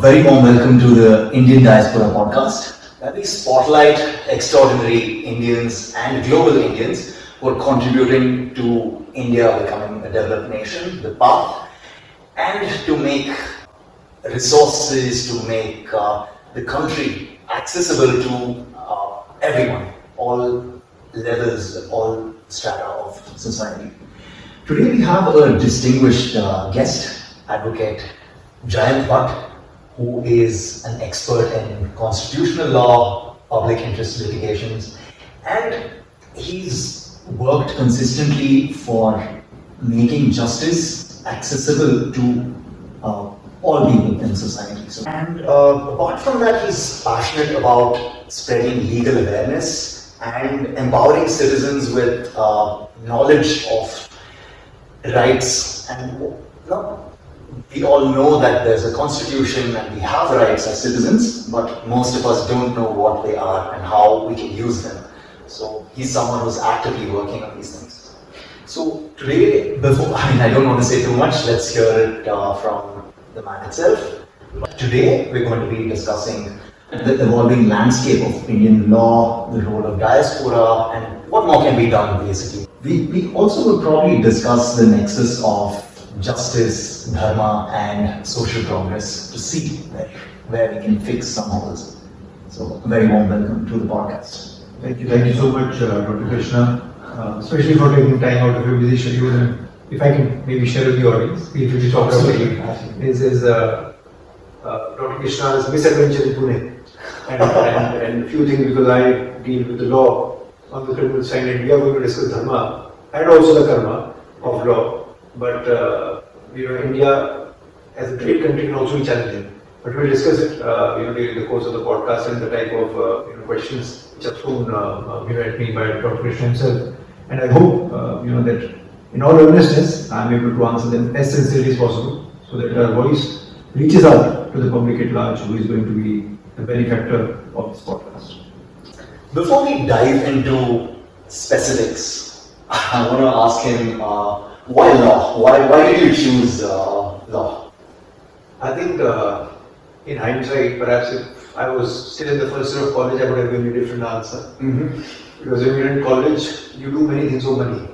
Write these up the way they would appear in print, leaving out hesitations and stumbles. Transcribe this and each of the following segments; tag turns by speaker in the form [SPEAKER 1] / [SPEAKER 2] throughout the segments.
[SPEAKER 1] very warm welcome to the Indian Diaspora podcast, where we spotlight extraordinary Indians and global Indians who are contributing to India becoming a developed nation, the path, and to make resources, to make the country accessible to everyone, all levels, all strata of society. Today we have a distinguished guest, Advocate Jayant Bhatt, who is an expert in constitutional law, public interest litigations, and he's worked consistently for making justice accessible to all people in society. And apart from that, he's passionate about spreading legal awareness and empowering citizens with knowledge of rights. And we all know that there's a constitution and we have rights as citizens, but most of us don't know what they are and how we can use them. So he's someone who's actively working on these things. So today, I don't want to say too much, let's hear it from the man itself. But today we're going to be discussing the evolving landscape of Indian law, the role of diaspora, and what more can be done basically. We also will probably discuss the nexus of justice, dharma, and social progress to see where we can fix some holes. So, a very warm welcome to the podcast.
[SPEAKER 2] Thank you so much, Dr. Krishna, especially for taking time out of your busy schedule. And if I can maybe share with the audience, feel free to talk about it. Dr. Krishna's misadventure in Pune, and a few things because I deal with the law on the criminal side, and we are going to discuss dharma and also the karma of law. But India as a great country can also be challenging. But we'll discuss it during the course of the podcast and the type of questions which are thrown at me by Dr. Krishna himself. And I hope that in all earnestness I'm able to answer them as sincerely as possible, so that our voice reaches out to the public at large, who is going to be the benefactor of this podcast.
[SPEAKER 1] Before we dive into specifics, I want to ask him, why law? Why did you choose law?
[SPEAKER 2] I think in hindsight, perhaps if I was still in the first year of college, I would have given you a different answer. Mm-hmm. Because when you're in college, you do many things for money.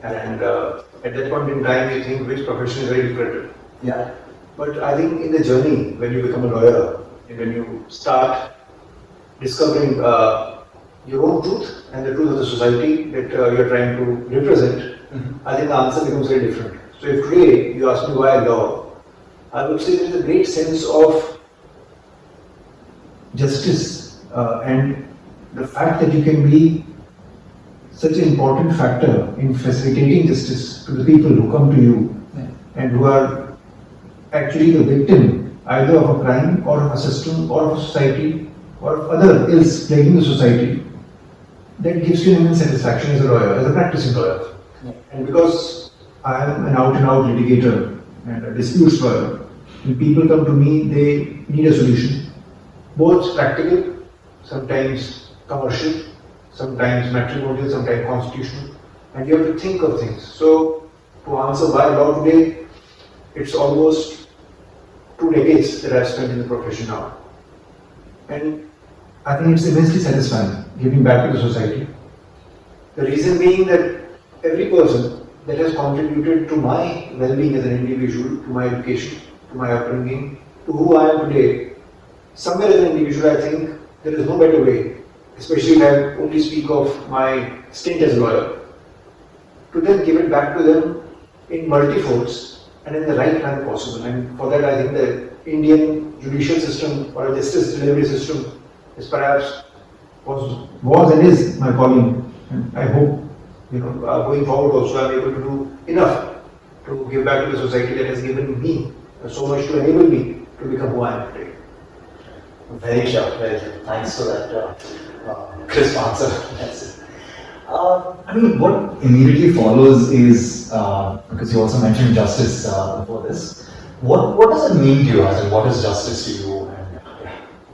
[SPEAKER 2] And at that point in time, you think which profession is very lucrative.
[SPEAKER 1] Yeah.
[SPEAKER 2] But I think in the journey, when you become a lawyer, and when you start discovering your own truth and the truth of the society that you're trying to represent, I think the answer becomes very different. So if today you ask me why law, I would say there is a great sense of justice and the fact that you can be such an important factor in facilitating justice to the people who come to you and who are actually the victim either of a crime or of a system or of a society or of other ills plaguing the society. That gives you immense satisfaction as a lawyer, as a practicing lawyer. And because I am an out-and-out litigator and a disputes lawyer, when people come to me, they need a solution, both practical, sometimes commercial, sometimes matrimonial, sometimes constitutional, and you have to think of things. So, to answer why law today, it's almost 2 decades that I've spent in the profession now. And I think it's immensely satisfying, giving back to the society. The reason being that every person that has contributed to my well-being as an individual, to my education, to my upbringing, to who I am today, somewhere as an individual I think there is no better way, especially if I only speak of my stint as a lawyer, to then give it back to them in multifolds and in the right manner possible. And for that I think the Indian judicial system or justice delivery system is perhaps was and is my calling, and I hope going forward also I'm able to do enough to give back to the society that has given me so much to enable me to become who I am today.
[SPEAKER 1] Very sure, very sure. Thanks for that crisp answer. That's it. What immediately follows is, because you also mentioned justice before this, what does it mean to you, as in what is justice to you?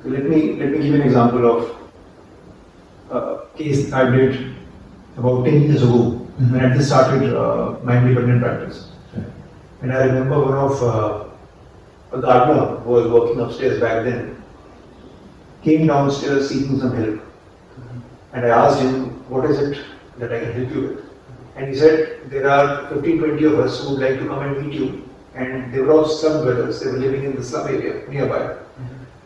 [SPEAKER 2] Let me give you an example of a case I did about 10 years ago when I just started my independent practice. And I remember one of a gardener who was working upstairs back then, came downstairs seeking some help. And I asked him, what is it that I can help you with? And he said, there are 15-20 of us who would like to come and meet you. And they were all slum dwellers, they were living in the slum area nearby.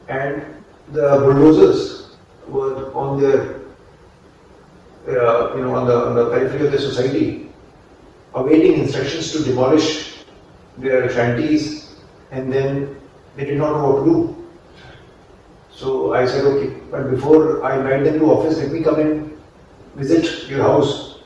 [SPEAKER 2] And the bulldozers were on their, on the periphery of the society, awaiting instructions to demolish their shanties, and then they did not know what to do. So I said, okay, but before I invite them to office, let me come and visit your house.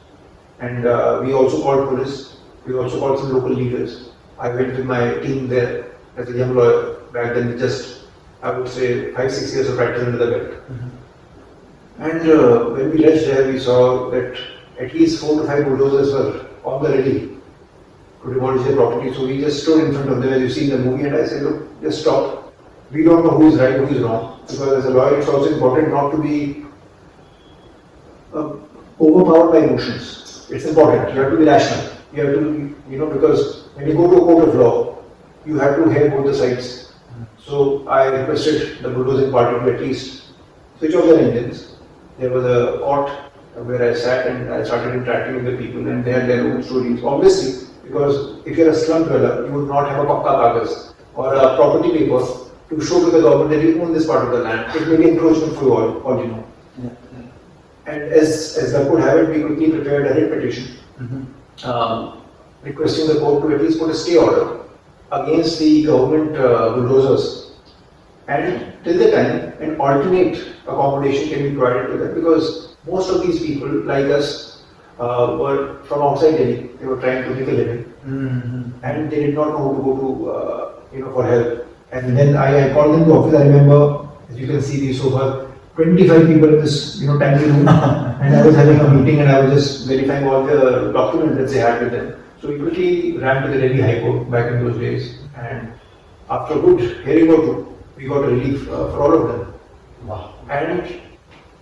[SPEAKER 2] And we also called police, we also called some local leaders. I went with my team there as a young lawyer back then with just, I would say, 5-6 years of practice under the belt. And when we reached there, we saw that at least 4 to 5 bulldozers were on the ready to demolish their property. So we just stood in front of them as you see in the movie, and I said, look, just stop. We don't know who is right, who is wrong. Because as a lawyer, it's also important not to be overpowered by emotions. It's important. You have to be rational. You have to, because when you go to a court of law, you have to hear both the sides. So I requested the bulldozing party to at least switch off their engines. There was a court where I sat and I started interacting with the people, and they had their own stories. Obviously, because if you're a slum dweller, you would not have a pakka kagas or a property paper to show to the government that you own this part of the land. It may be encroachment for you all you know. And as luck would have it, we quickly prepared a writ petition requesting the court to at least put a stay order against the government bulldozers. And till the time, an alternate accommodation can be provided to them, because most of these people, like us, were from outside Delhi. They were trying to make a living, and they did not know who to go to, for help. And then I called them to office. I remember, as you can see, so far 25 people in this tiny room, and I was having a meeting, and I was just verifying all the documents that they had with them. So we quickly ran to the Delhi High Court back in those days, and after a good hearing or two, we got relief for all of them.
[SPEAKER 1] Wow.
[SPEAKER 2] And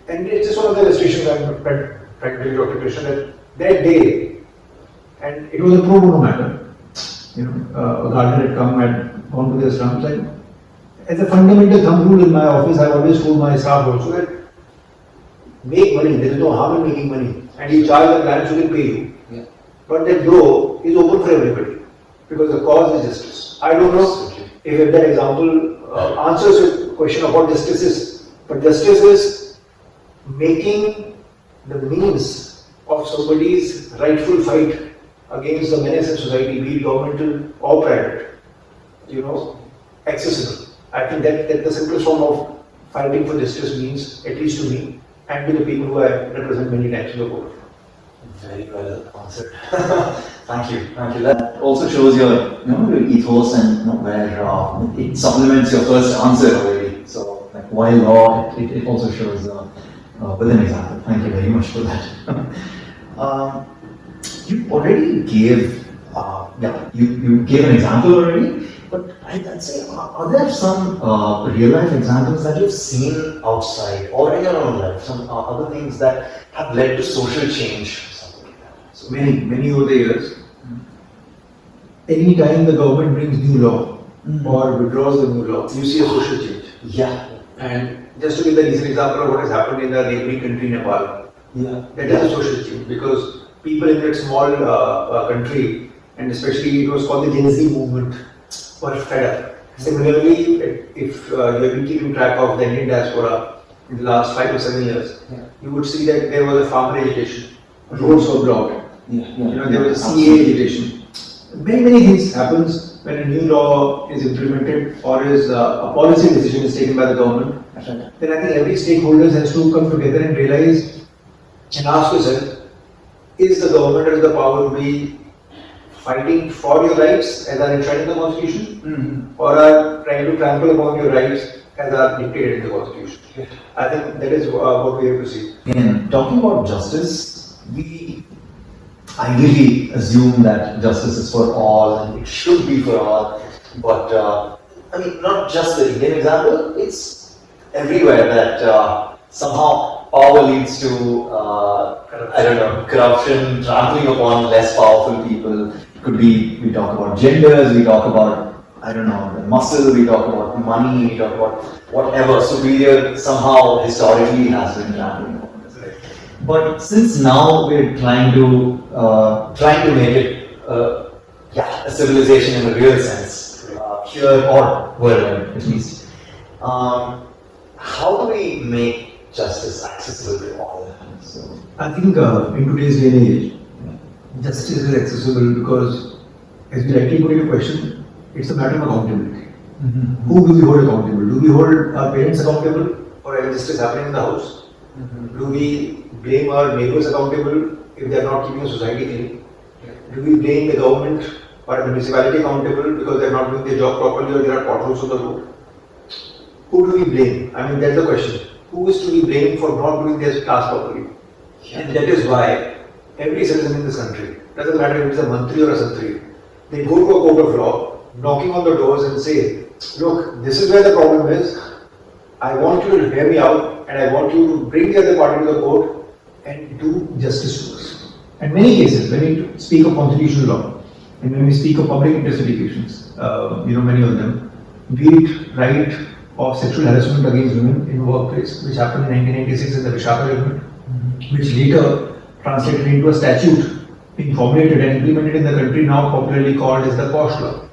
[SPEAKER 2] it's just one of the illustrations I'm trying to tell you, Dr. Krishna, that day, and it was a pro bono matter. A gardener had come and gone to their slums, and as a fundamental thumb rule in my office, I always told my staff also that make money, there is no harm in making money, and you charge the clients who will pay you.
[SPEAKER 1] Yeah.
[SPEAKER 2] But that door is open for everybody, because the cause is justice. I don't know if that example answers your question of what justice is, but justice is making the means of somebody's rightful fight against the menace in society, be it governmental or private, accessible. I think that the simplest form of fighting for justice means, at least to me, and to the people who I represent many times in the court.
[SPEAKER 1] Very well answered. Thank you. That also shows your, your ethos and where it supplements your first answer already. So, like why law, it also shows with an example. Thank you very much for that. You already gave, you gave an example already. But I'd say, are there some real life examples that you've seen outside or in your own life? Some other things that have led to social change?
[SPEAKER 2] So many over the years. Any time the government brings new law or withdraws the new law, you see a social change.
[SPEAKER 1] Yeah.
[SPEAKER 2] And just to give the recent example of what has happened in the neighboring country, Nepal, that is a social change, because people in that small country, and especially it was called the Gen Z movement, were fed up. Similarly, if you have been keeping track of the Indian Diaspora in the last 5 to 7 years, you would see that there was a farmer agitation, roads were blocked, there was a CA agitation. Many things happens when a new law is implemented or is a policy decision is taken by the government. Then I think every stakeholder has to come together and realize and ask yourself, is the government has the power to be fighting for your rights as are enshrined in the Constitution, or are trying to trample upon your rights as are dictated in the Constitution? I think that is what we have to see.
[SPEAKER 1] In talking about justice, we ideally assume that justice is for all and it should be for all. But not just the Indian example, it's everywhere that somehow power leads to, corruption, trampling upon less powerful people. It could be, we talk about genders, we talk about, I don't know, muscle, we talk about money, we talk about whatever, superior somehow historically has been trampling upon us. But since now we're trying to make it a civilization in a real sense, here or worldwide at least, how do we make justice accessible to all? So,
[SPEAKER 2] I think in today's day and age, justice is accessible because, as you rightly put in your question, it's a matter of accountability. Who do we hold accountable? Do we hold our parents accountable for injustice happening in the house? Do we blame our neighbors accountable if they are not keeping the society clean? Do we blame the government or the municipality accountable because they are not doing their job properly or there are potholes on the road? Who do we blame? I mean, that's the question. Who is to be blamed for not doing their task properly? And that is why every citizen in this country, doesn't matter if it's a mantri or a santri, they go to a court of law, knocking on the doors and say, look, this is where the problem is. I want you to hear me out and I want you to bring the other party to the court and do justice to us. And many cases, when we speak of constitutional law and when we speak of public interest litigations, many of them, be it right of sexual harassment against women in workplace, which happened in 1996 in the Visakhapatnam Agreement, which later translated into a statute being formulated and implemented in the country, now popularly called as the POSH law.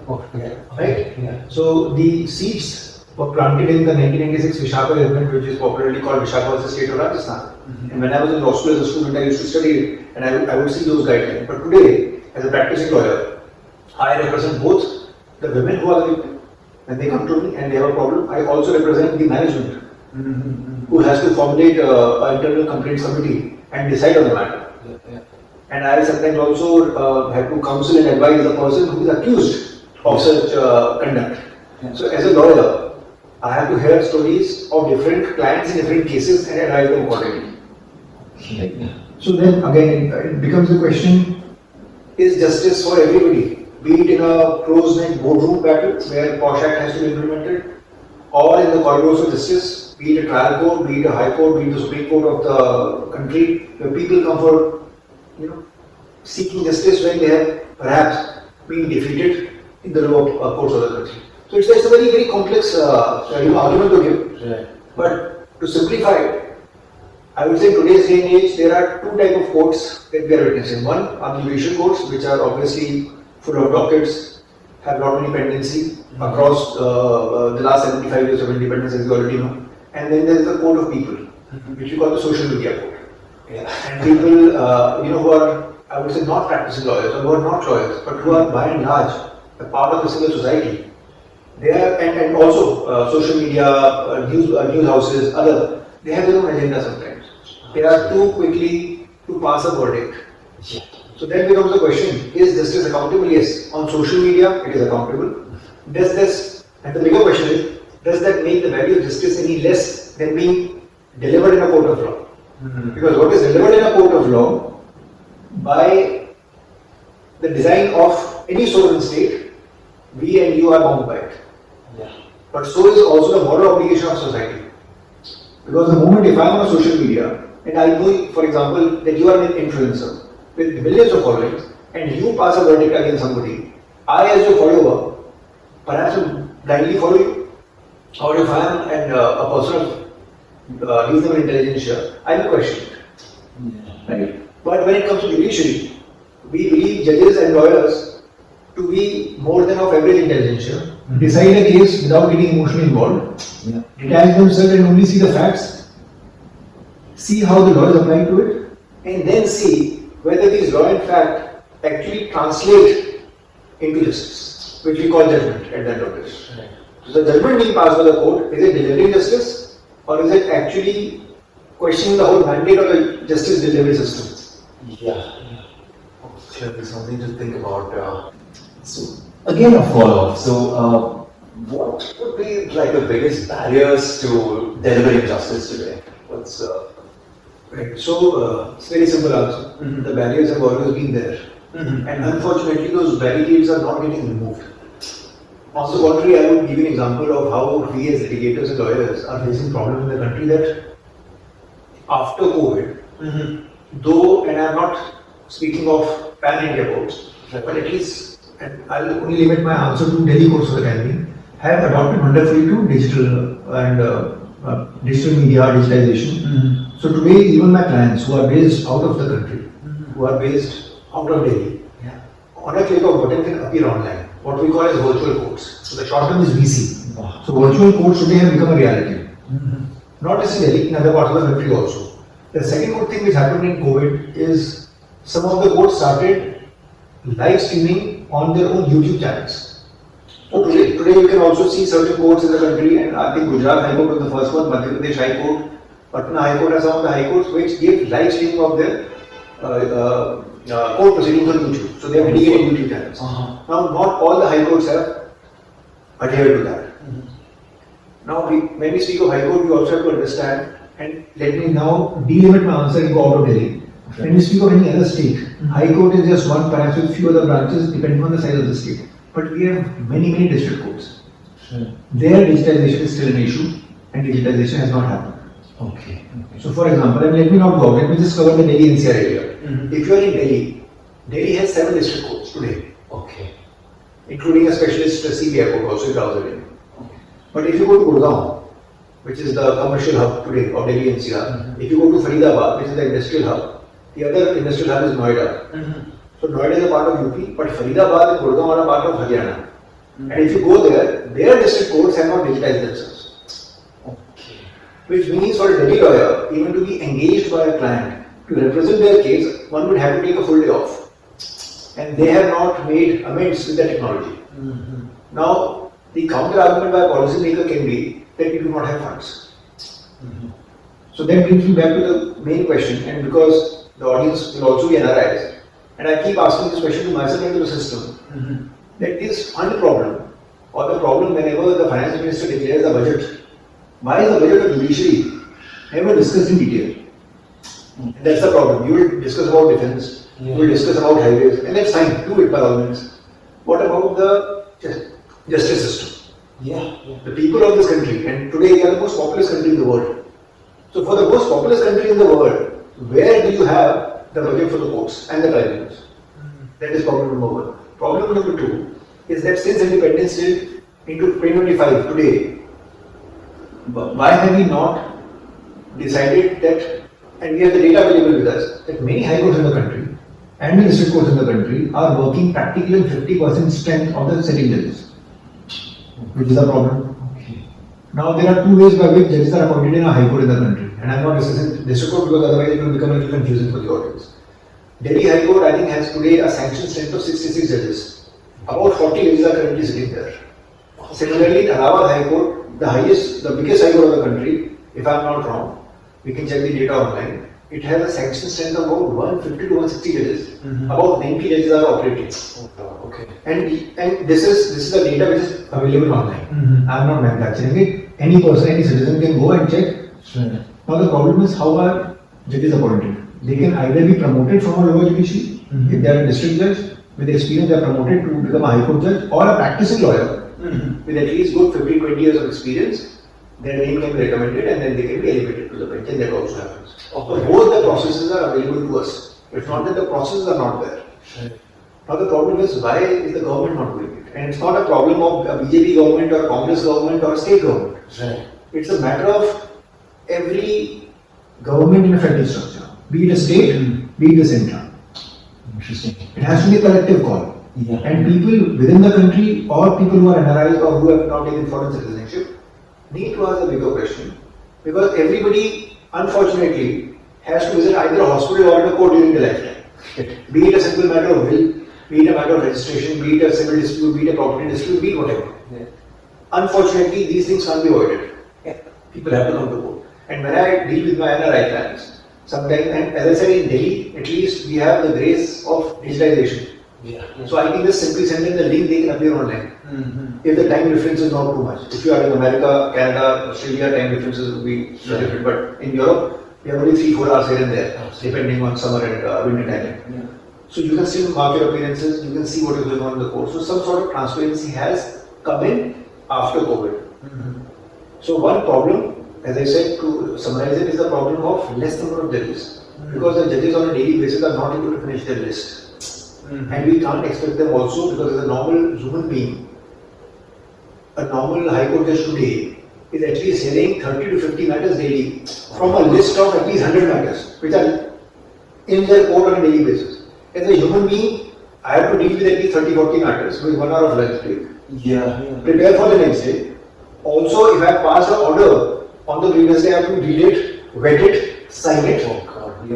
[SPEAKER 2] Right? Yeah. So the seats were planted in the 1996 Visakhapatnam Agreement, which is popularly called Visakhapatnam was the state of Rajasthan. And when I was in law school as a student, I used to study it and I would see those guidelines. But today, as a practicing lawyer, I represent both the women who are the victims when they come to me and they have a problem. I also represent the management who has to formulate an internal complaints committee and decide on the matter. And I sometimes also have to counsel and advise the person who is accused of such conduct. So as a lawyer, I have to hear stories of different clients in different cases and advise them accordingly. So then again, it becomes the question, is justice for everybody? Be it in a closed-knit boardroom battle where POSH Act has to be implemented, or in the corridors of justice, be it a trial court, be it a high court, be it the Supreme Court of the country, where people come for seeking justice when they have perhaps been defeated in the lower courts of the country. So it's a very, very complex argument to give. Right. But to simplify it, I would say in today's day and age, there are two types of courts that we are witnessing. One are judicial courts, which are obviously full of dockets, have not many pendency across the last 75 years of independence, as you already know. And then there is the court of people, which we call the social media court. And people, who are, I would say, not practicing lawyers or who are not lawyers, but who are by and large a part of the civil society. They are, and also social media, news houses, other, they have their own agenda sometimes. They are too quickly to pass a verdict. So then becomes the question, is justice accountable? Yes. On social media, it is accountable. Does this, and the bigger question is, does that make the value of justice any less than being delivered in a court of law? Because what is delivered in a court of law, by the design of any sovereign state, we and you are bound by it. But so is also the moral obligation of society. Because the moment if I am on social media, and I know, for example, that you are an influencer with millions of followers, and you pass a verdict against somebody, I as your follower, perhaps will blindly follow you. Or if I am a person of reasonable intelligence, I will question it. Right? But when it comes to judiciary, we believe judges and lawyers to be more than of average intelligence. Decide a case without getting emotionally involved, detach themselves and only see the facts, see how the law is applied to it, and then see whether these law and fact actually translate into justice, which we call judgment at the end of this. Right. So the judgment being passed by the court, is it delivering justice or is it actually questioning the whole mandate of the justice delivery system?
[SPEAKER 1] Clearly something to think about. So again, a follow-up. So what would be like the biggest barriers to delivering justice today? What's
[SPEAKER 2] Right. So it's very simple answer. The barriers have always been there, and unfortunately, those barricades are not getting removed. On the contrary, I would give you an example of how we as litigators and lawyers are facing problems in the country that after COVID, though, and I'm not speaking of pan-India courts, but at least and I'll only limit my answer to Delhi courts for the time being, have adopted wonderfully to digital and digital media, digitization. So today, even my clients who are based out of the country, who are based out of Delhi, on a click of a button can appear online. What we call as virtual courts. So the short term is VC. So virtual courts today have become a reality. Not just in Delhi, in other parts of the country also. The second good thing which happened in COVID is some of the courts started live streaming on their own YouTube channels. So today you can also see certain courts in the country, and I think Gujarat High Court was the first one, Madhya Pradesh High Court, Patna High Court are some of the high courts which give live streaming of their court proceedings on YouTube. So they have dedicated YouTube channels. Now not all the high courts have adhered to that. Now when we speak of high court, we also have to understand, and let me now delimit my answer and go out of Delhi. When we speak of any other state, high court is just one, perhaps with few other branches depending on the size of the state. But we have many district courts. Their digitization is still an issue, and digitization has not happened.
[SPEAKER 1] Okay.
[SPEAKER 2] So for example, and let me not go out, let me just cover the Delhi NCR area. If you are in Delhi, Delhi has 7 district courts today.
[SPEAKER 1] Okay.
[SPEAKER 2] Including a specialist CBI court also in Rajasthan. But if you go to Gurgaon, which is the commercial hub today of Delhi NCR, if you go to Faridabad, which is the industrial hub, the other industrial hub is Noida. So Noida is a part of UP, but Faridabad and Gurgaon are a part of Haryana. And if you go there, their district courts have not digitized themselves.
[SPEAKER 1] Okay.
[SPEAKER 2] Which means for a Delhi lawyer, even to be engaged by a client to represent their case, one would have to take a full day off. And they have not made amends with the technology. Now, the counter argument by a policymaker can be that you do not have funds. So that brings me back to the main question, and because the audience will also be NRIs, and I keep asking this question to myself and to the system, that is fund problem, or the problem whenever the finance minister declares the budget, why is the budget of judiciary never discussed in detail? And that's the problem. You will discuss about defense, you will discuss about highways, and that's fine, do it by all means. What about the justice system? The people of this country, and today we are the most populous country in the world. So for the most populous country in the world, where do you have the budget for the courts and the tribunals? That is problem number 1. Problem number 2 is that since independence till into 2025 today, why have we not decided that, and we have the data available with us, that many high courts in the country and the district courts in the country are working practically on 50% strength of the sitting judges, which is a problem. Now there are 2 ways by which judges are appointed in a high court in the country, and I am not discussing district court because otherwise it will become a little confusing for the audience. Delhi High Court, I think, has today a sanctioned strength of 66 judges. About 40 judges are currently sitting there. Similarly, in Allahabad High Court, the biggest high court of the country, if I am not wrong, we can check the data online. It has a sanctioned strength of about 150 to 160 judges. About 90 judges are operating. And this is the data which is available online. I am not manufacturing it. Any person, any citizen can go and check. Now the problem is, how are judges appointed? They can either be promoted from a lower judiciary, if they are a district judge, with experience they are promoted to become a high court judge, or a practicing lawyer with at least good 15-20 years of experience. Their name can be recommended and then they can be elevated to the bench, and that also happens. So both the processes are available to us. It's not that the processes are not there. Now the problem is, why is the government not doing it? And it's not a problem of a BJP government or Congress government or a state government. It's a matter of every government in a federal structure, be it a state, be it the center.
[SPEAKER 1] Interesting.
[SPEAKER 2] It has to be a collective call. And people within the country, or people who are NRIs or who have not taken foreign citizenship, need to ask a bigger question, because everybody, unfortunately, has to visit either a hospital or a court during their lifetime. Be it a simple matter of will, be it a matter of registration, be it a civil dispute, be it a property dispute, be it whatever. Unfortunately, these things can't be avoided. People have to come to court. And when I deal with my NRI clients, sometimes, and as I said, in Delhi, at least we have the grace of digitization. So I can just simply send them the link, they can appear online. If the time difference is not too much. If you are in America, Canada, Australia, time differences will be different. But in Europe, we have only 3-4 hours here and there, depending on summer and winter time. So you can still mark your appearances, you can see what is going on in the court. So some sort of transparency has come in after COVID. So one problem, as I said, to summarize it, is the problem of less number of judges. Because the judges on a daily basis are not able to finish their list. and we can't expect them also, because as a normal human being, a normal High Court judge today is at least hearing 30 to 50 matters daily from a list of at least 100 matters which are in their court on a daily basis. As a human being, I have to deal with at least 30 40 matters with 1 hour of lunch break. Prepare for the next day. Also, if I pass an order on the previous day, I have to read it, vet it, sign it.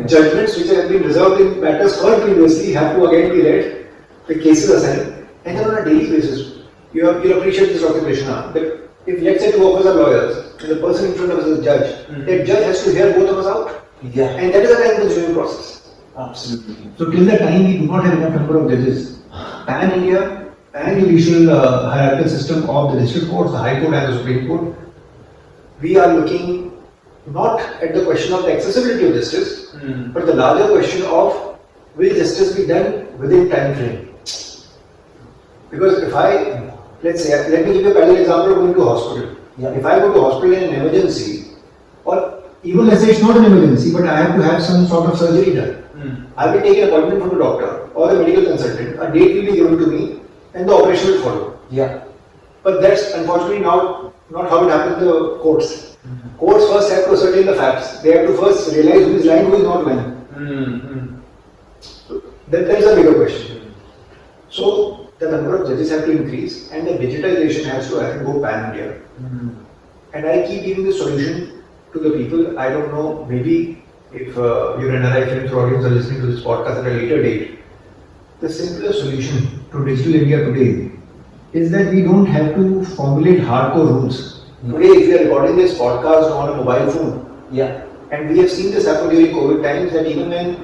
[SPEAKER 2] Judgments which have been reserved in matters heard previously have to again be read. The cases assigned, and then on a daily basis, you appreciate this occupation. That if let's say 2 of us are lawyers, and the person in front of us is a judge, that judge has to hear both of us out. And that is a time-consuming process.
[SPEAKER 1] Absolutely.
[SPEAKER 2] So till the time we do not have enough number of judges, pan-India, pan-judicial hierarchical system of the district courts, the High Court and the Supreme Court, we are looking not at the question of the accessibility of justice, but the larger question of will justice be done within time frame. Because if let's say, let me give you a parallel example of going to a hospital. If I go to a hospital in an emergency, or even let's say it's not an emergency, but I have to have some sort of surgery done, I will take an appointment from a doctor or a medical consultant, a date will be given to me, and the operation will follow. But that's unfortunately not how it happens in the courts. Courts first have to ascertain the facts. They have to first realize who is lying, who is not lying. So that is a bigger question. So the number of judges have to increase, and the digitization has to go pan-India. And I keep giving the solution to the people. I don't know, maybe if your NRI Films audience are listening to this podcast at a later date, the simplest solution to digital India today is that we don't have to formulate hardcore rules. Today, if we are recording this podcast on a mobile phone, and we have seen this happen during COVID times, that even when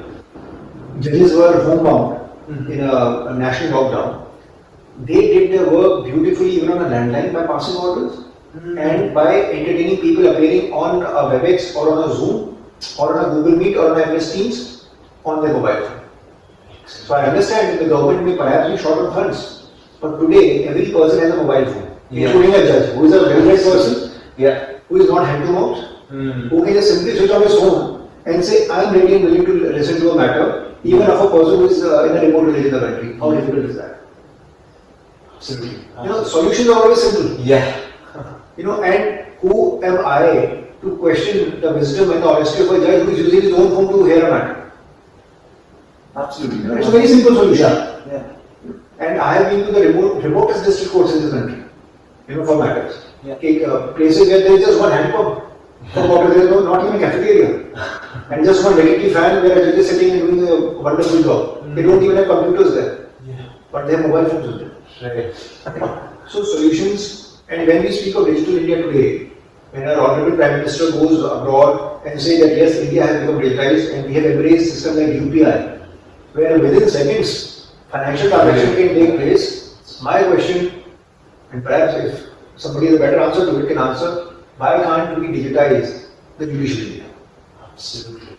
[SPEAKER 2] judges were homebound in a national lockdown, they did their work beautifully even on a landline by passing orders and by entertaining people appearing on a WebEx or on a Zoom or on a Google Meet or on a MS Teams on their mobile phone. So I understand that the government may perhaps be short of funds, but today every person has a mobile phone. Including a judge who is a well-read person, who is not hand-to-mouth, who can just simply switch on his phone and say, I am ready and willing to listen to a matter, even of a person who is in a remote village in the country. How difficult is that?
[SPEAKER 1] Absolutely.
[SPEAKER 2] Solutions are always simple. And who am I to question the wisdom and the honesty of a judge who is using his own phone to hear a matter?
[SPEAKER 1] Absolutely.
[SPEAKER 2] It's a very simple solution. And I have been to the remotest district courts in this country. For matters. Places where there is just one hand pump for water, there is not even a cafeteria. And just one negative fan where a judge is sitting and doing a wonderful job. They don't even have computers there. But they have mobile phones with them. So solutions, and when we speak of digital India today, when our Honorable Prime Minister goes abroad and say that yes, India has become digitized and we have embraced systems like UPI, where within seconds financial transaction can take place, my question, and perhaps if somebody has a better answer to it, can answer, why can't we digitize the judicial India?
[SPEAKER 1] Absolutely.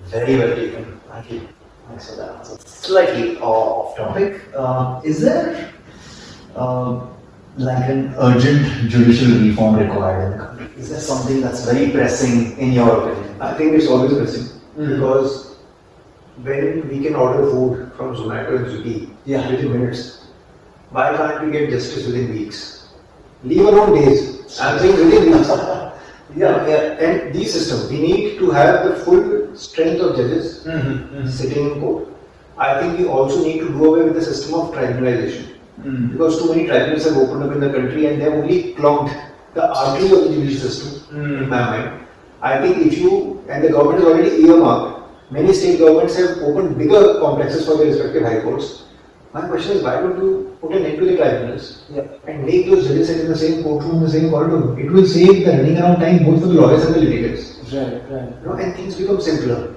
[SPEAKER 1] Very well taken. Thank you. Thanks for that answer. Slightly off topic. Is there like an urgent judicial reform required in the country? Is there something that's very pressing in your opinion?
[SPEAKER 2] I think it's always pressing because when we can order food from Zomato and Swiggy within minutes, why can't we get justice within weeks? Leave alone days. I'm saying within weeks. And these systems, we need to have the full strength of judges sitting in court. I think we also need to do away with the system of tribunalization. Because too many tribunals have opened up in the country and they have only clogged the artery of the judicial system, in my mind. I think if you, and the government has already earmarked, many state governments have opened bigger complexes for their respective high courts. My question is, why don't you put an end to the tribunals and make those judges sit in the same courtroom, in the same corridor? It will save the running around time both for the lawyers and the litigants. And things become simpler.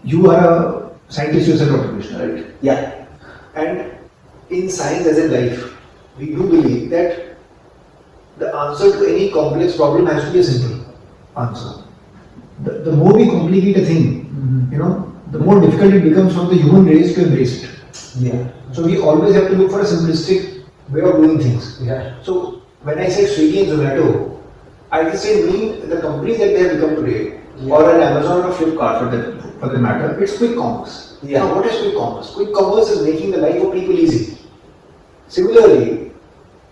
[SPEAKER 2] You are a scientist yourself, Dr. Krishna, right? And in science as in life, we do believe that the answer to any complex problem has to be a simple answer. The more we complicate a thing, the more difficult it becomes for the human race to embrace it. So we always have to look for a simplistic way of doing things. So when I say Swiggy and Zomato, I just say mean the companies that they have become today or an Amazon or Flipkart for the matter, it's quick commerce.
[SPEAKER 1] Yeah.
[SPEAKER 2] Now, what is quick commerce? Quick commerce is making the life of people easy. Similarly,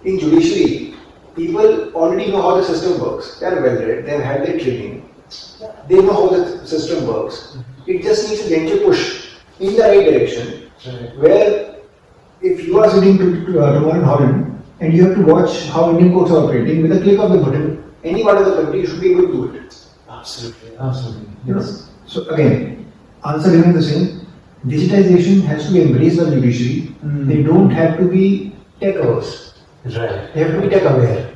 [SPEAKER 2] in judiciary, people already know how the system works. They are well read, they have had their training, they know how the system works. It just needs a gentle push in the right direction, where if you are sitting tomorrow in Holland and you have to watch how Indian courts are operating, with a click of the button, any part of the country you should be able to do it.
[SPEAKER 1] Absolutely.
[SPEAKER 2] Yes. So again, answer remains the same. Digitization has to be embraced by the judiciary. They don't have to be tech averse.
[SPEAKER 1] Right.
[SPEAKER 2] They have to be tech aware.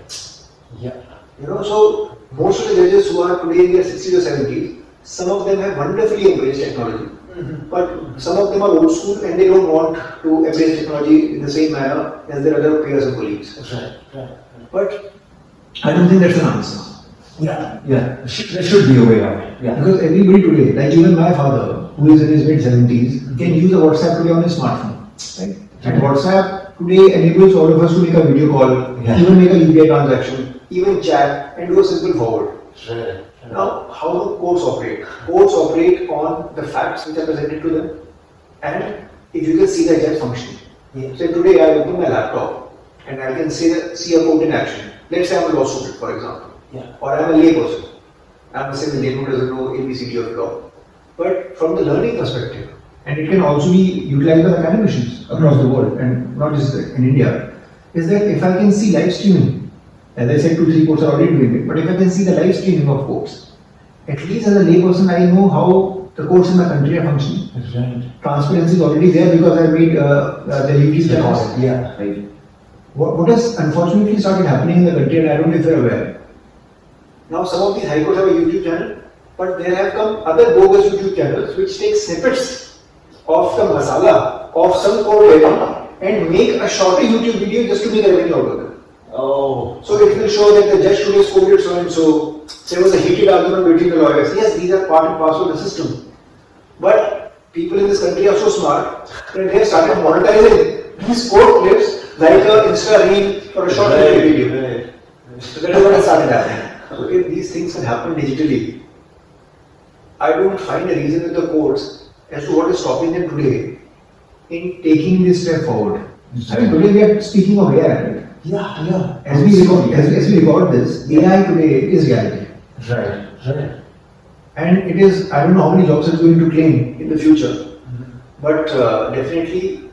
[SPEAKER 1] Yeah.
[SPEAKER 2] So most of the judges who are today in their 60s or 70s, some of them have wonderfully embraced technology. But some of them are old school and they don't want to embrace technology in the same manner as their other peers and colleagues.
[SPEAKER 1] Right.
[SPEAKER 2] But I don't think that's an answer.
[SPEAKER 1] Yeah. There should be a way out. Yeah.
[SPEAKER 2] Because everybody today, like even my father, who is in his mid-70s, can use a WhatsApp today on his smartphone. Right? And WhatsApp today enables all of us to make a video call, even make a UPI transaction, even chat, and do a simple forward.
[SPEAKER 1] Right.
[SPEAKER 2] Now, how do courts operate? Courts operate on the facts which are presented to them, and if you can see the judge functioning. Say today I open my laptop and I can see a court in action. Let's say I'm a law student, for example. Or I'm a lay person. I'm a civil layman who doesn't know ABCD of law. But from the learning perspective, and it can also be utilized by academicians across the world and not just in India, is that if I can see live streaming, as I said, 2-3 courts are already doing it, but if I can see the live streaming of courts, at least as a layperson, I know how the courts in my country are functioning.
[SPEAKER 1] Right.
[SPEAKER 2] Transparency is already there because I made the YouTube channels.
[SPEAKER 1] Yeah.
[SPEAKER 2] Right. What has unfortunately started happening in the country, and I don't know if you're aware. Now, some of these high courts have a YouTube channel, but there have come other bogus YouTube channels which take snippets of the masala of some court hearing and make a shorter YouTube video just to make a revenue out of it.
[SPEAKER 1] Oh.
[SPEAKER 2] So it will show that the judge today scolded so and so. There was a heated argument between the lawyers. Yes, these are part and parcel of the system. But people in this country are so smart that they have started monetizing these court clips like an Insta reel or a short video.
[SPEAKER 1] Right.
[SPEAKER 2] So that is what has started happening. So if these things can happen digitally, I don't find a reason in the courts as to what is stopping them today in taking this step forward. I mean, today we are speaking of AI, right?
[SPEAKER 1] Yeah.
[SPEAKER 2] As we record this, AI today is reality.
[SPEAKER 1] Right.
[SPEAKER 2] And it is, I don't know how many jobs it's going to claim in the future, but definitely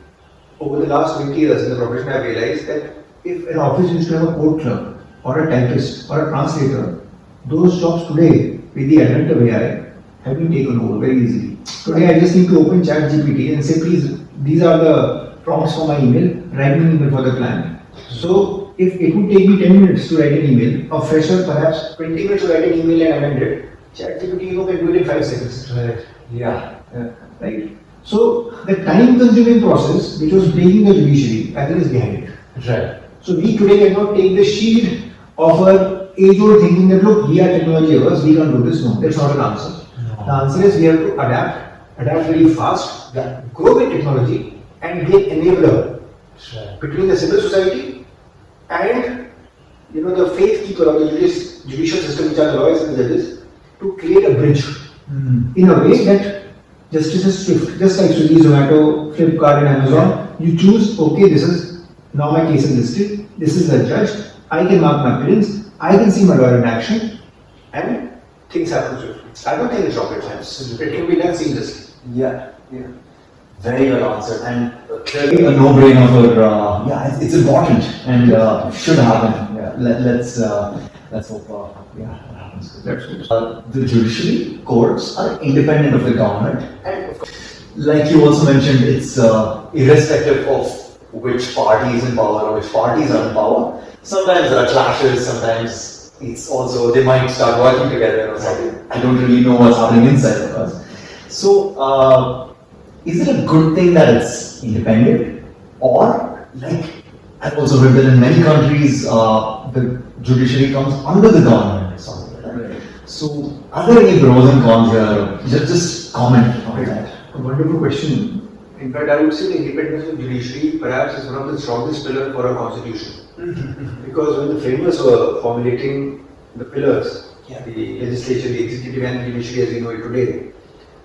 [SPEAKER 2] over the last 20 years in the profession I've realized that if an office used to have a court clerk or a typist or a translator, those jobs today with the advent of AI have been taken over very easily. Today I just need to open ChatGPT and say, please, these are the prompts for my email, write me an email for the client. So if it would take me 10 minutes to write an email, a fresher perhaps 20 minutes to write an email and amend it, ChatGPT can do it in 5 seconds.
[SPEAKER 1] Right. Yeah.
[SPEAKER 2] Right. So the time-consuming process which was plaguing the judiciary, I think is behind it.
[SPEAKER 1] Right.
[SPEAKER 2] So we today cannot take the shield of our age-old thinking that look, we are technology averse, we can't do this. No, that's not an answer.
[SPEAKER 1] No.
[SPEAKER 2] The answer is we have to adapt very fast, grow with technology, and be an enabler between the civil society and the faith keeper of the judicial system, which are the lawyers and the judges, to create a bridge in a way that justice is swift. Just like Swiggy, Zomato, Flipkart, and Amazon, you choose, okay, this is now my case is listed, this is the judge, I can mark my appearance, I can see my lawyer in action, and things happen swiftly. I don't think it's rocket science. It can be done seamlessly.
[SPEAKER 1] Yeah. Very well answered, and clearly a no-brainer for it's important and should happen. Yeah, let's hope that happens.
[SPEAKER 2] That's good.
[SPEAKER 1] The judiciary courts are independent of the government, and of course, like you also mentioned, it's irrespective of which party is in power or which parties are in power. Sometimes there are clashes. Sometimes it's also they might start working together or something. I don't really know what's happening inside of us. So. Is it a good thing that it's independent, or like I've also read that in many countries the judiciary comes under the government or something like that. So are there any pros and cons here? Just comment on that.
[SPEAKER 2] A wonderful question. In fact, I would say the independence of judiciary perhaps is one of the strongest pillars for our constitution. Because when the framers were formulating the pillars the legislature, the executive and the judiciary as we know it today,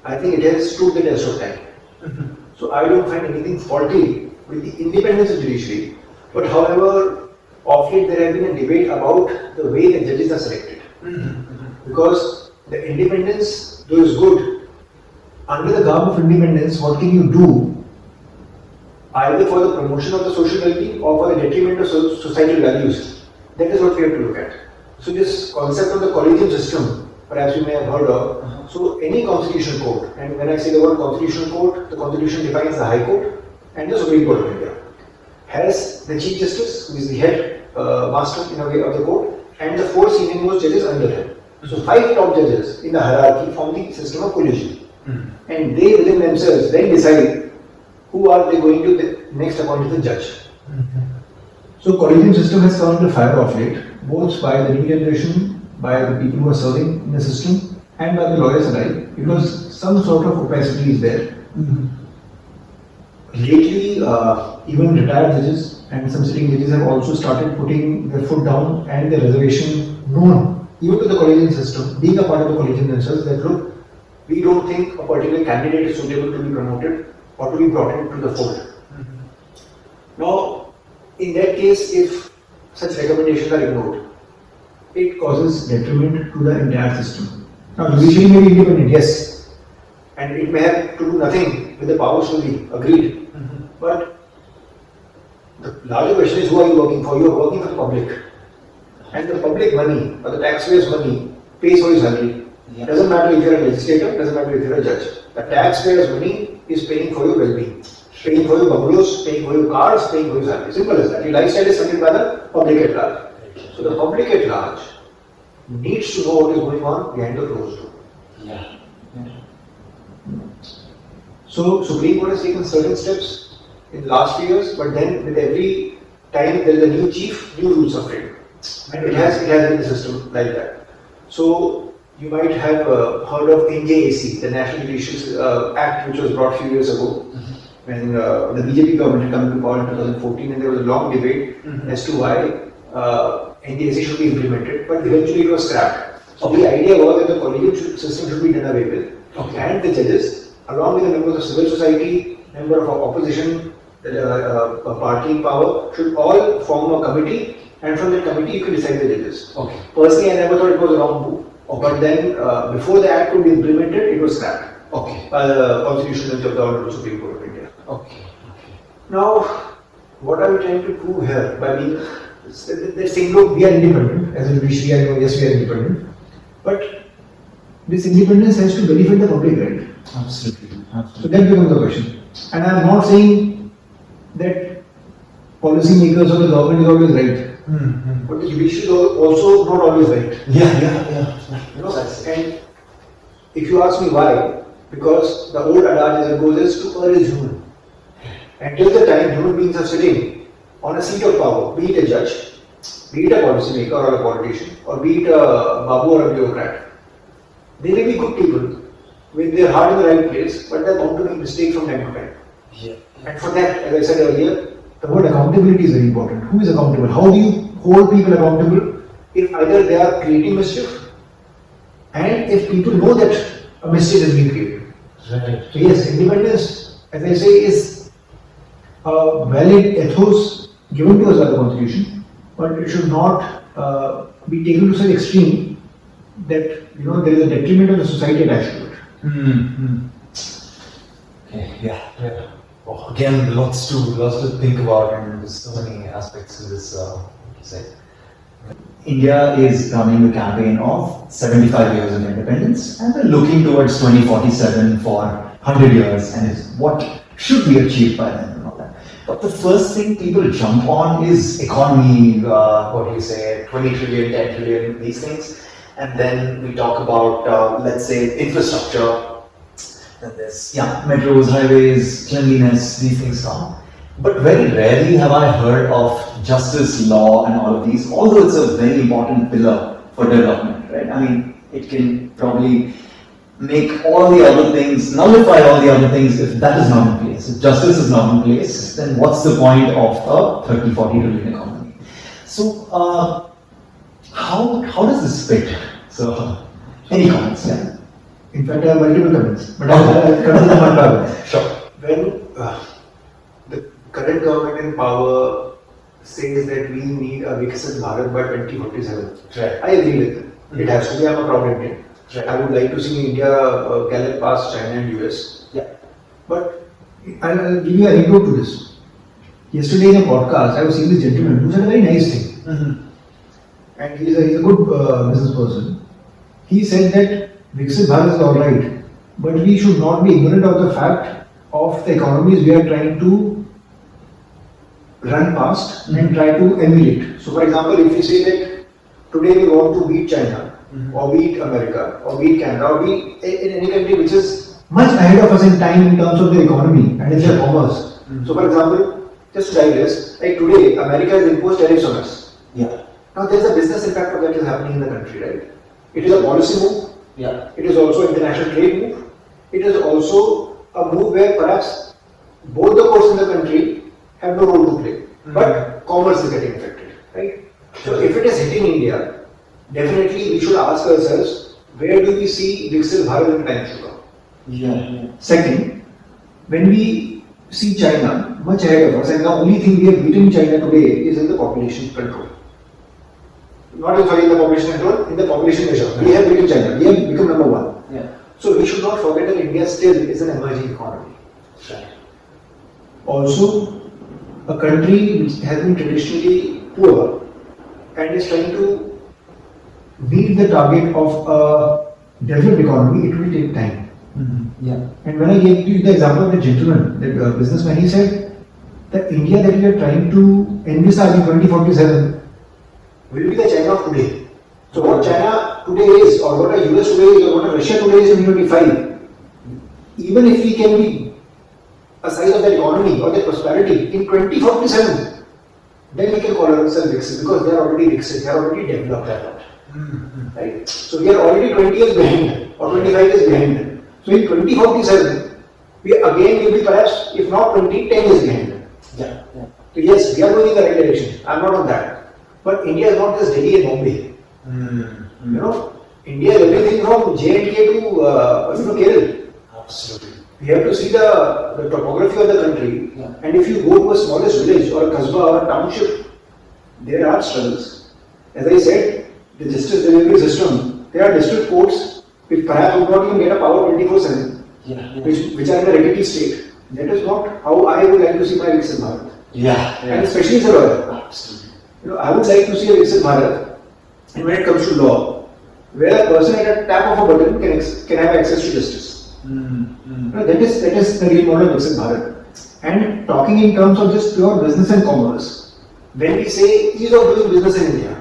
[SPEAKER 2] I think it has stood the test of time. So I don't find anything faulty with the independence of judiciary. But however, of late there has been a debate about the way the judges are selected. Because the independence, though is good, under the garb of independence, what can you do either for the promotion of the social well-being or for the detriment of societal values? That is what we have to look at. So this concept of the collegium system, perhaps you may have heard of. So any constitutional court, and when I say the word constitutional court, the constitution defines the High Court and the Supreme Court of India, has the Chief Justice, who is the head master in a way of the court, and the 4 senior most judges under him. So 5 top judges in the hierarchy form the system of collegium. And they within themselves then decide who are they going to next appoint as the judge. So collegium system has come under fire of late, both by the new generation, by the people who are serving in the system, and by the lawyers alike, because some sort of opacity is there. Lately, even retired judges and some sitting judges have also started putting their foot down and their reservation known, even to the collegium system, being a part of the collegium themselves, that look, we don't think a particular candidate is suitable to be promoted or to be brought into the fold. Now, in that case, if such recommendations are ignored, it causes detriment to the entire system. Now, judiciary may be independent, yes, and it may have to do nothing with the powers to be agreed. But the larger question is, who are you working for? You are working for the public. And the public money, or the taxpayers' money, pays for your salary. Doesn't matter if you are a legislator, doesn't matter if you are a judge. The taxpayers' money is paying for your well-being, paying for your bungalows, paying for your cars, paying for your salary. Simple as that. Your lifestyle is funded by the public at large. So the public at large needs to know what is going on behind the closed door. So Supreme Court has taken certain steps in the last few years, but then with every time there is a new chief, new rules are framed. And it has been the system like that. So you might have heard of NJAC, the National Judicial Act, which was brought a few years ago, when the BJP government had come to power in 2014, and there was a long debate as to why NJAC should be implemented, but eventually it was scrapped. So the idea was that the collegium system should be done away with, and the judges, along with the members of civil society, member of opposition, the party in power, should all form a committee, and from that committee you can decide the judges. Personally, I never thought it was a wrong move. But then, before the act could be implemented, it was scrapped by the constitutional bench of the Honorable Supreme Court of India. Now, what are we trying to prove here by being? They're saying, look, we are independent. As a judiciary, I know, yes, we are independent. But this independence has to benefit the public, right?
[SPEAKER 1] Absolutely.
[SPEAKER 2] So that becomes the question. And I am not saying that policymakers or the government is always right. But the judiciary is also not always right. You know, and if you ask me why, because the old adage as it goes is to err is human. And till the time human beings are sitting on a seat of power, be it a judge, be it a policymaker or a politician, or be it a babu or a bureaucrat, they may be good people with their heart in the right place, but they're bound to make mistakes from time to time. And for that, as I said earlier, the word accountability is very important. Who is accountable? How do you hold people accountable if either they are creating mischief and if people know that a mistake has been created? So yes, independence, as I say, is a valid ethos given to us by the Constitution, but it should not be taken to such extreme that there is a detriment of the society attached to it.
[SPEAKER 1] Again, lots to think about, and there's so many aspects to this. India is running the campaign of 75 years of independence, and we're looking towards 2047 for 100 years, and is what should be achieved by then and all that. But the first thing people jump on is economy, 20 trillion, 10 trillion, these things, and then we talk about, let's say, infrastructure. Then there's metros, highways, cleanliness, these things come. But very rarely have I heard of justice, law, and all of these, although it's a very important pillar for development, right? I mean, it can probably make all the other things, nullify all the other things if that is not in place. If justice is not in place, then what's the point of a 30-40 trillion economy? So, how does this fit So, any comments? Yeah.
[SPEAKER 2] In fact, I have multiple comments, but I'll come to them one by one.
[SPEAKER 1] Sure.
[SPEAKER 2] When the current government in power says that we need a Viksit Bharat by 2047,
[SPEAKER 1] Right.
[SPEAKER 2] I agree with them. It has to be. I'm a proud Indian.
[SPEAKER 1] Right.
[SPEAKER 2] I would like to see India gallop past China and US.
[SPEAKER 1] Yeah.
[SPEAKER 2] But I'll give you an anecdote to this. Yesterday in a podcast, I was seeing this gentleman who said a very nice thing.
[SPEAKER 1] Mm-hmm.
[SPEAKER 2] And he's a good business person. He said that Viksit Bharat is alright, but we should not be ignorant of the fact of the economies we are trying to run past and try to emulate. So, for example, if you say that today we want to beat China, or beat America, or beat Canada, or beat in any country which is much ahead of us in time in terms of the economy and in their commerce. So, for example, just to digress, like today, America has imposed tariffs on us.
[SPEAKER 1] Yeah.
[SPEAKER 2] Now, there is a business impact of that is happening in the country, right? It is a policy move.
[SPEAKER 1] Yeah.
[SPEAKER 2] It is also an international trade move. It is also a move where perhaps both the courts in the country have no role to play, but commerce is getting affected, right? So, if it is hitting India, definitely we should ask ourselves, where do we see Viksit Bharat in time to come?
[SPEAKER 1] Yeah.
[SPEAKER 2] Second, when we see China much ahead of us, and the only thing we have beaten China today is in the population control. Not in the population control, in the population measure. We have beaten China. We have become number one.
[SPEAKER 1] Yeah.
[SPEAKER 2] So we should not forget that India still is an emerging economy.
[SPEAKER 1] Right.
[SPEAKER 2] Also, a country which has been traditionally poor and is trying to meet the target of a developed economy, it will take time.
[SPEAKER 1] Yeah.
[SPEAKER 2] And when I gave you the example of the gentleman, that businessman, he said that India that we are trying to envisage in 2047 will be the China of today. So what China today is, or what a US today is, or what a Russia today is in 2025, even if we can be a size of that economy or that prosperity in 2047, then we can call ourselves Viksit because they are already Viksit, they are already developed at that. Right? So we are already 20 years behind or 25 years behind. So in 2047, we again will be perhaps, if not 10 years behind.
[SPEAKER 1] Yeah.
[SPEAKER 2] So yes, we are going in the right direction. I am not on that. But India is not just Delhi and Bombay. You know, India is everything from J&K to Kerala.
[SPEAKER 1] Absolutely.
[SPEAKER 2] We have to see the topography of the country.
[SPEAKER 1] Yeah.
[SPEAKER 2] And if you go to a smallest village or a kasbah or a township, there are struggles. As I said, the justice delivery system, there are district courts which perhaps would not even get a power 24/7, which are in a rickety state. That is not how I would like to see my Viksit Bharat.
[SPEAKER 1] Yeah.
[SPEAKER 2] And especially as a lawyer.
[SPEAKER 1] Absolutely.
[SPEAKER 2] You know, I would like to see a Viksit Bharat, and when it comes to law, where a person at a tap of a button can have access to justice. You know, that is the real model of Viksit Bharat. And talking in terms of just pure business and commerce, when we say ease of doing business in India,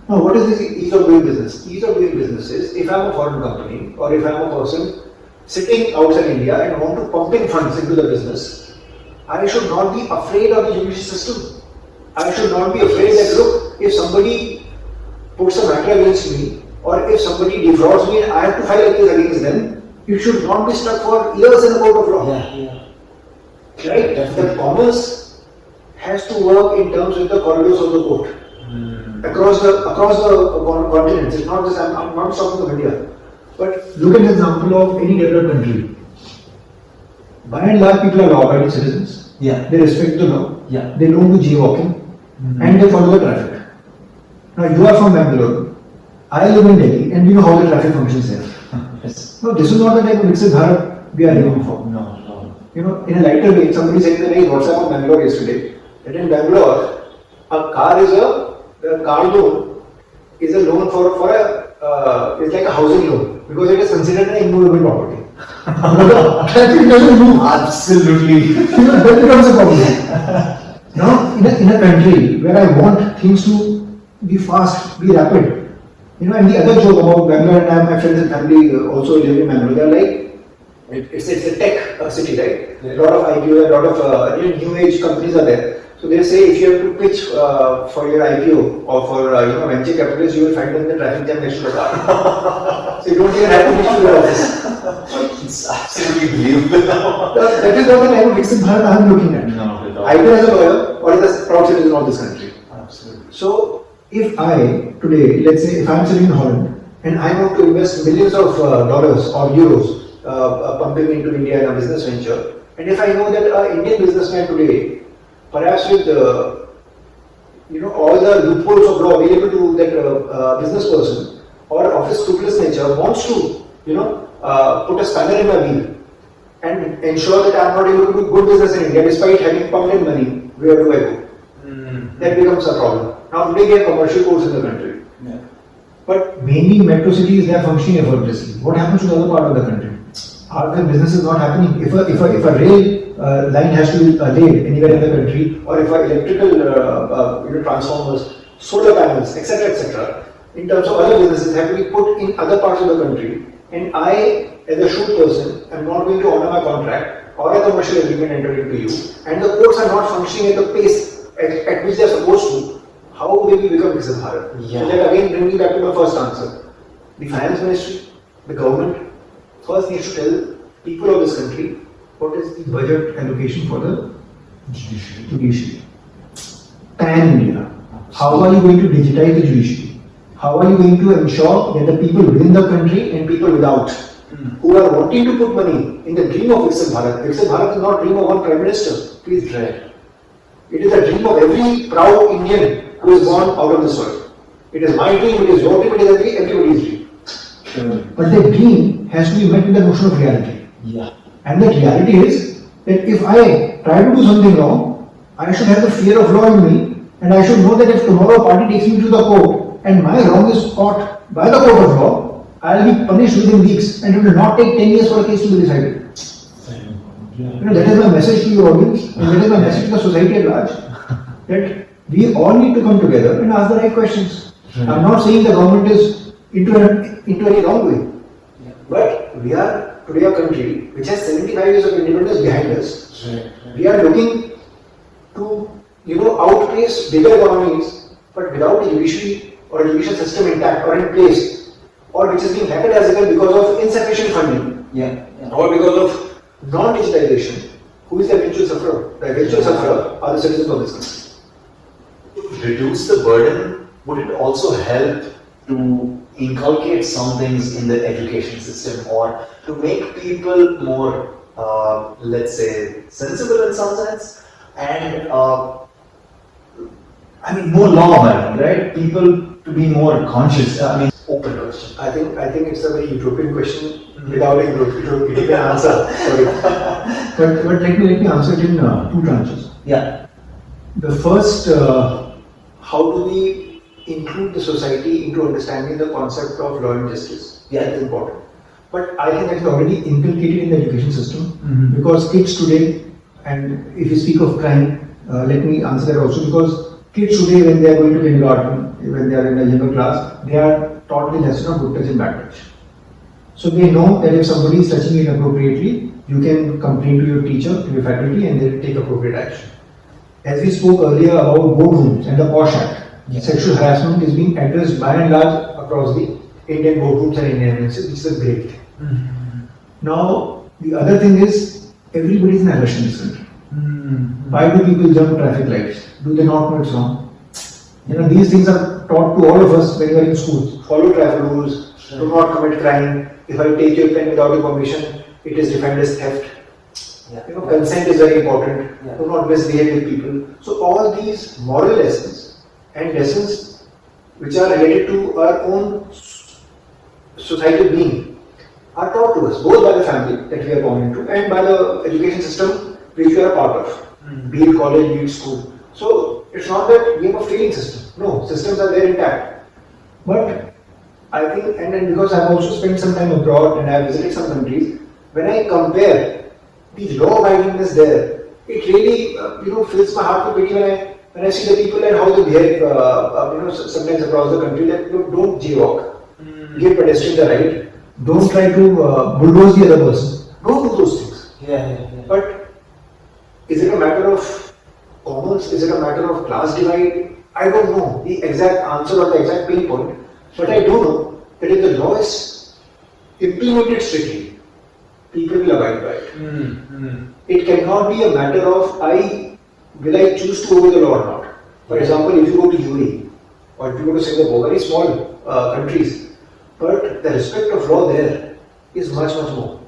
[SPEAKER 2] now what is this ease of doing business? Ease of doing business is if I am a foreign company or if I am a person sitting outside India and want to pump in funds into the business, I should not be afraid of the judicial system. I should not be afraid that, look, if somebody puts a matter against me or if somebody defrauds me and I have to file a case against them, it should not be stuck for years in a court of law. Right? The commerce has to work in terms with the corridors of the court. Across the continents. It's not just, I'm not talking of India. But look at the example of any developed country. By and large, people are law-abiding citizens.
[SPEAKER 1] Yeah.
[SPEAKER 2] They respect the law.
[SPEAKER 1] Yeah.
[SPEAKER 2] They don't do jaywalking. And they follow the traffic. Now, you are from Bangalore. I live in Delhi, and you know how the traffic functions there.
[SPEAKER 1] Yes.
[SPEAKER 2] No, this is not the type of Viksit Bharat we are aiming for.
[SPEAKER 1] No.
[SPEAKER 2] You know, in a lighter way, somebody said in the WhatsApp of Bangalore yesterday that in Bangalore, a car loan is a loan for it's like a housing loan because it is considered an immovable property. Traffic doesn't move.
[SPEAKER 1] Absolutely.
[SPEAKER 2] That becomes a problem. Now, in a country where I want things to be fast, be rapid, you know, and the other joke about Bangalore, and I have my friends and family also live in Bangalore, they are like, it's a tech city, right? There are a lot of IPO, a lot of new age companies are there. So they say if you have to pitch for your IPO or for venture capitalists, you will find them in the traffic jam next to the car. So you don't even have to reach to the office.
[SPEAKER 1] It's absolutely believable.
[SPEAKER 2] That is not the type of Viksit Bharat I am looking at.
[SPEAKER 1] No, at all.
[SPEAKER 2] Either as a lawyer or as a proud citizen of this country.
[SPEAKER 1] Absolutely.
[SPEAKER 2] So if I today, let's say if I am sitting in Holland and I want to invest millions of dollars or euros pumping into India in a business venture, and if I know that an Indian businessman today, perhaps with all the loopholes of law available to that business person or of his scrupulous nature, wants to put a spanner in my wheel and ensure that I am not able to do good business in India despite having pumped in money, where do I go? That becomes a problem. Now today we have commercial courts in the country.
[SPEAKER 1] Yeah.
[SPEAKER 2] But mainly metro cities, they are functioning effortlessly. What happens to the other part of the country? Are the businesses not happening? If a rail line has to be laid anywhere in the country, or if electrical transformers, solar panels, etc., in terms of other businesses have to be put in other parts of the country, and I, as a shoot person, am not going to honor my contract or a commercial agreement entered into you, and the courts are not functioning at the pace at which they are supposed to, how will we become Viksit Bharat?
[SPEAKER 1] Yeah.
[SPEAKER 2] So that again brings me back to my first answer. The finance ministry, the government, first needs to tell people of this country what is the budget allocation for the judiciary. Pan India. How are you going to digitize the judiciary? How are you going to ensure that the people within the country and people without who are wanting to put money in the dream of Viksit Bharat. Viksit Bharat is not dream of one Prime Minister. Please try. It is a dream of every proud Indian who is born out of this world. It is my dream, it is your dream, it is everybody's dream. But that dream has to be met with the notion of reality.
[SPEAKER 1] Yeah.
[SPEAKER 2] And that reality is that if I try to do something wrong, I should have the fear of law in me, and I should know that if tomorrow a party takes me to the court and my wrong is caught by the court of law, I will be punished within weeks, and it will not take 10 years for a case to be decided. That is my message to your audience, and that is my message to the society at large, that we all need to come together and ask the right questions. I'm not saying the government is into any wrong way, but we are today a country which has 75 years of independence behind us. We are looking to outpace bigger economies, but without a judiciary or a judicial system intact or in place, or which is being lackadaisical because of insufficient funding, or because of non-digitalization. Who is the eventual sufferer? The eventual sufferer are the citizens of this country.
[SPEAKER 1] To reduce the burden, would it also help to inculcate some things in the education system, or to make people more, let's say, sensible in some sense, and more law-abiding, right? People to be more conscious. Open question.
[SPEAKER 2] I think it's a very utopian question without a utopian answer. Sorry. but let me answer it in two tranches.
[SPEAKER 1] Yeah.
[SPEAKER 2] The first, how do we include the society into understanding the concept of law and justice?
[SPEAKER 1] Yeah.
[SPEAKER 2] That's important. But I think that is already inculcated in the education system, because kids today, and if you speak of crime, let me answer that also, because kids today, when they are going to kindergarten, when they are in a younger class, they are taught the lesson of good touch and bad touch. So they know that if somebody is touching you inappropriately, you can complain to your teacher, to your faculty, and they will take appropriate action. As we spoke earlier about boardrooms and the POSH Act, sexual harassment is being addressed by and large across the Indian boardrooms and Indian embassies, which is a great thing. Now, the other thing is, everybody is in a rush in this country. Why do people jump traffic lights? Do they not know it's wrong? These things are taught to all of us when we are in schools. Follow traffic rules, do not commit crime. If I take your pen without your permission, it is defined as theft. Consent is very important. Do not misbehave with people. So all these moral lessons and lessons which are related to our own societal being are taught to us, both by the family that we are born into and by the education system which we are part of, be it college, be it school. So it's not that we have a failing system. No, systems are there intact. But I think, and then because I've also spent some time abroad and I've visited some countries, when I compare the law-abidingness there, it really fills my heart with pity when I see the people and how they behave sometimes across the country, that don't jaywalk, give pedestrians the right, don't try to bulldoze the other person. Don't do those things. But is it a matter of commerce? Is it a matter of class divide? I don't know the exact answer or the exact pain point, but I do know that if the law is implemented strictly, people will abide by it. It cannot be a matter of will I choose to obey the law or not. For example, if you go to UAE or if you go to Singapore, very small countries, but the respect of law there is much more.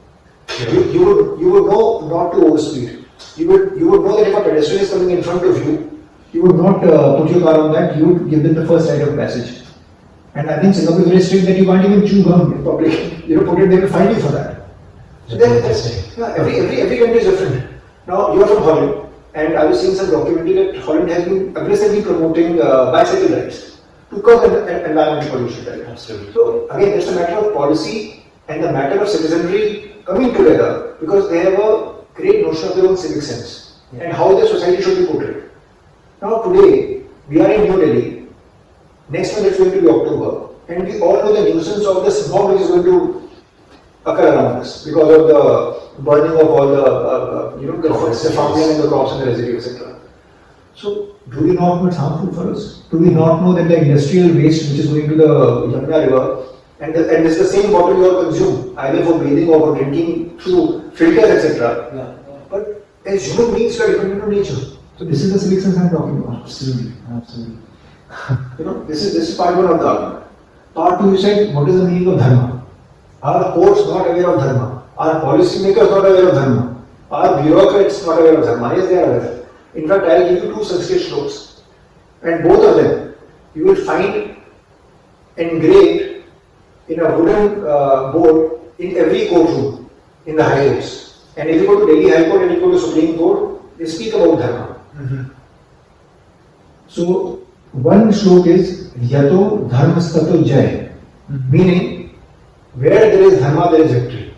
[SPEAKER 1] Yeah.
[SPEAKER 2] You would know not to overspeed. You would know that if a pedestrian is coming in front of you, you would not put your car on that. You would give them the first right of passage. And I think Singapore is very strict that you can't even chew gum in public. You don't put it, they will fine you for that. So then, every country is different. Now you are from Holland, and I was seeing some documentary that Holland has been aggressively promoting bicycle rides to curb environmental pollution. Right?
[SPEAKER 1] Absolutely.
[SPEAKER 2] So again, it's a matter of policy and the matter of citizenry coming together because they have a great notion of their own civic sense and how their society should be portrayed. Now today, we are in New Delhi. Next month it's going to be October, and we all know the nuisance of the smog which is going to occur around us because of the burning of all the farmland and the crops and the residue, etc. So, do we not know it's harmful for us? Do we not know that the industrial waste which is going to the Yamuna river and it's the same water you all consume either for bathing or for drinking through filters, etc. But as human beings, we are dependent on nature. So this is the civic sense I'm talking about.
[SPEAKER 1] Absolutely.
[SPEAKER 2] This is part one of the argument. Part two, you said, what is the meaning of dharma? Are courts not aware of dharma? Are policymakers not aware of dharma? Are bureaucrats not aware of dharma? Yes, they are aware. In fact, I will give you two Sanskrit shlokas, and both of them you will find engraved in a wooden board in every courtroom in the High Courts. And if you go to Delhi High Court and you go to Supreme Court, they speak about dharma. So, one shlok is Yato Dharmastato Jai, meaning where there is dharma, there is victory.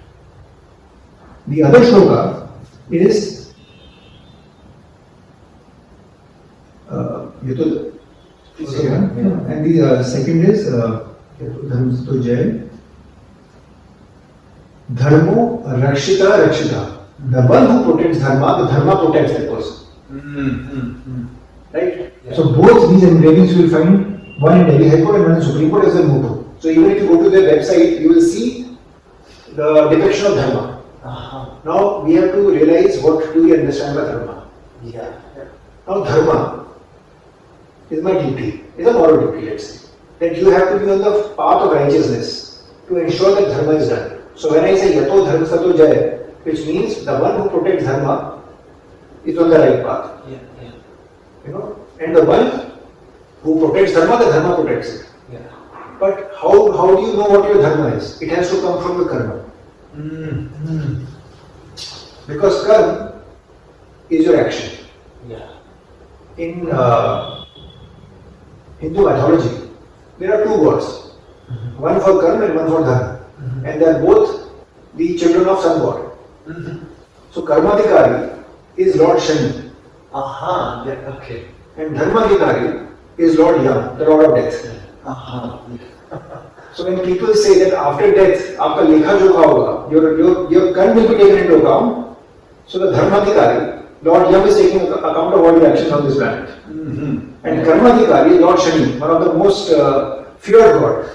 [SPEAKER 2] The other shloka is Yato, and the second is Yato Dharmastato Jai, Dharmo Rakshita Rakshita. The one who protects dharma, the dharma protects that person. Right? Yeah. So both these engravings you will find one in Delhi High Court and one in Supreme Court as a motto. So even if you go to their website, you will see the depiction of dharma. Now we have to realize what do we understand by dharma. Now dharma is my duty, is a moral duty, let's say. That you have to be on the path of righteousness to ensure that dharma is done. So when I say Yato Dharmastato Jaya, which means the one who protects dharma is on the right path. And the one who protects dharma, the dharma protects it. But how do you know what your dharma is? It has to come from the karma. Because karma is your action. In Hindu mythology, there are two gods. One for karma and one for dharma. And they are both the children of sun god. So Karmadhikari is Lord Shani. And Dharmadhikari is Lord Yam, the Lord of Death. So when people say that after death, aapka lekha jokha hoga, your karma will be taken into account. So the Dharmadhikari, Lord Yam is taking account of all your actions on this planet. And Karmadhikari is Lord Shani, one of the most feared god.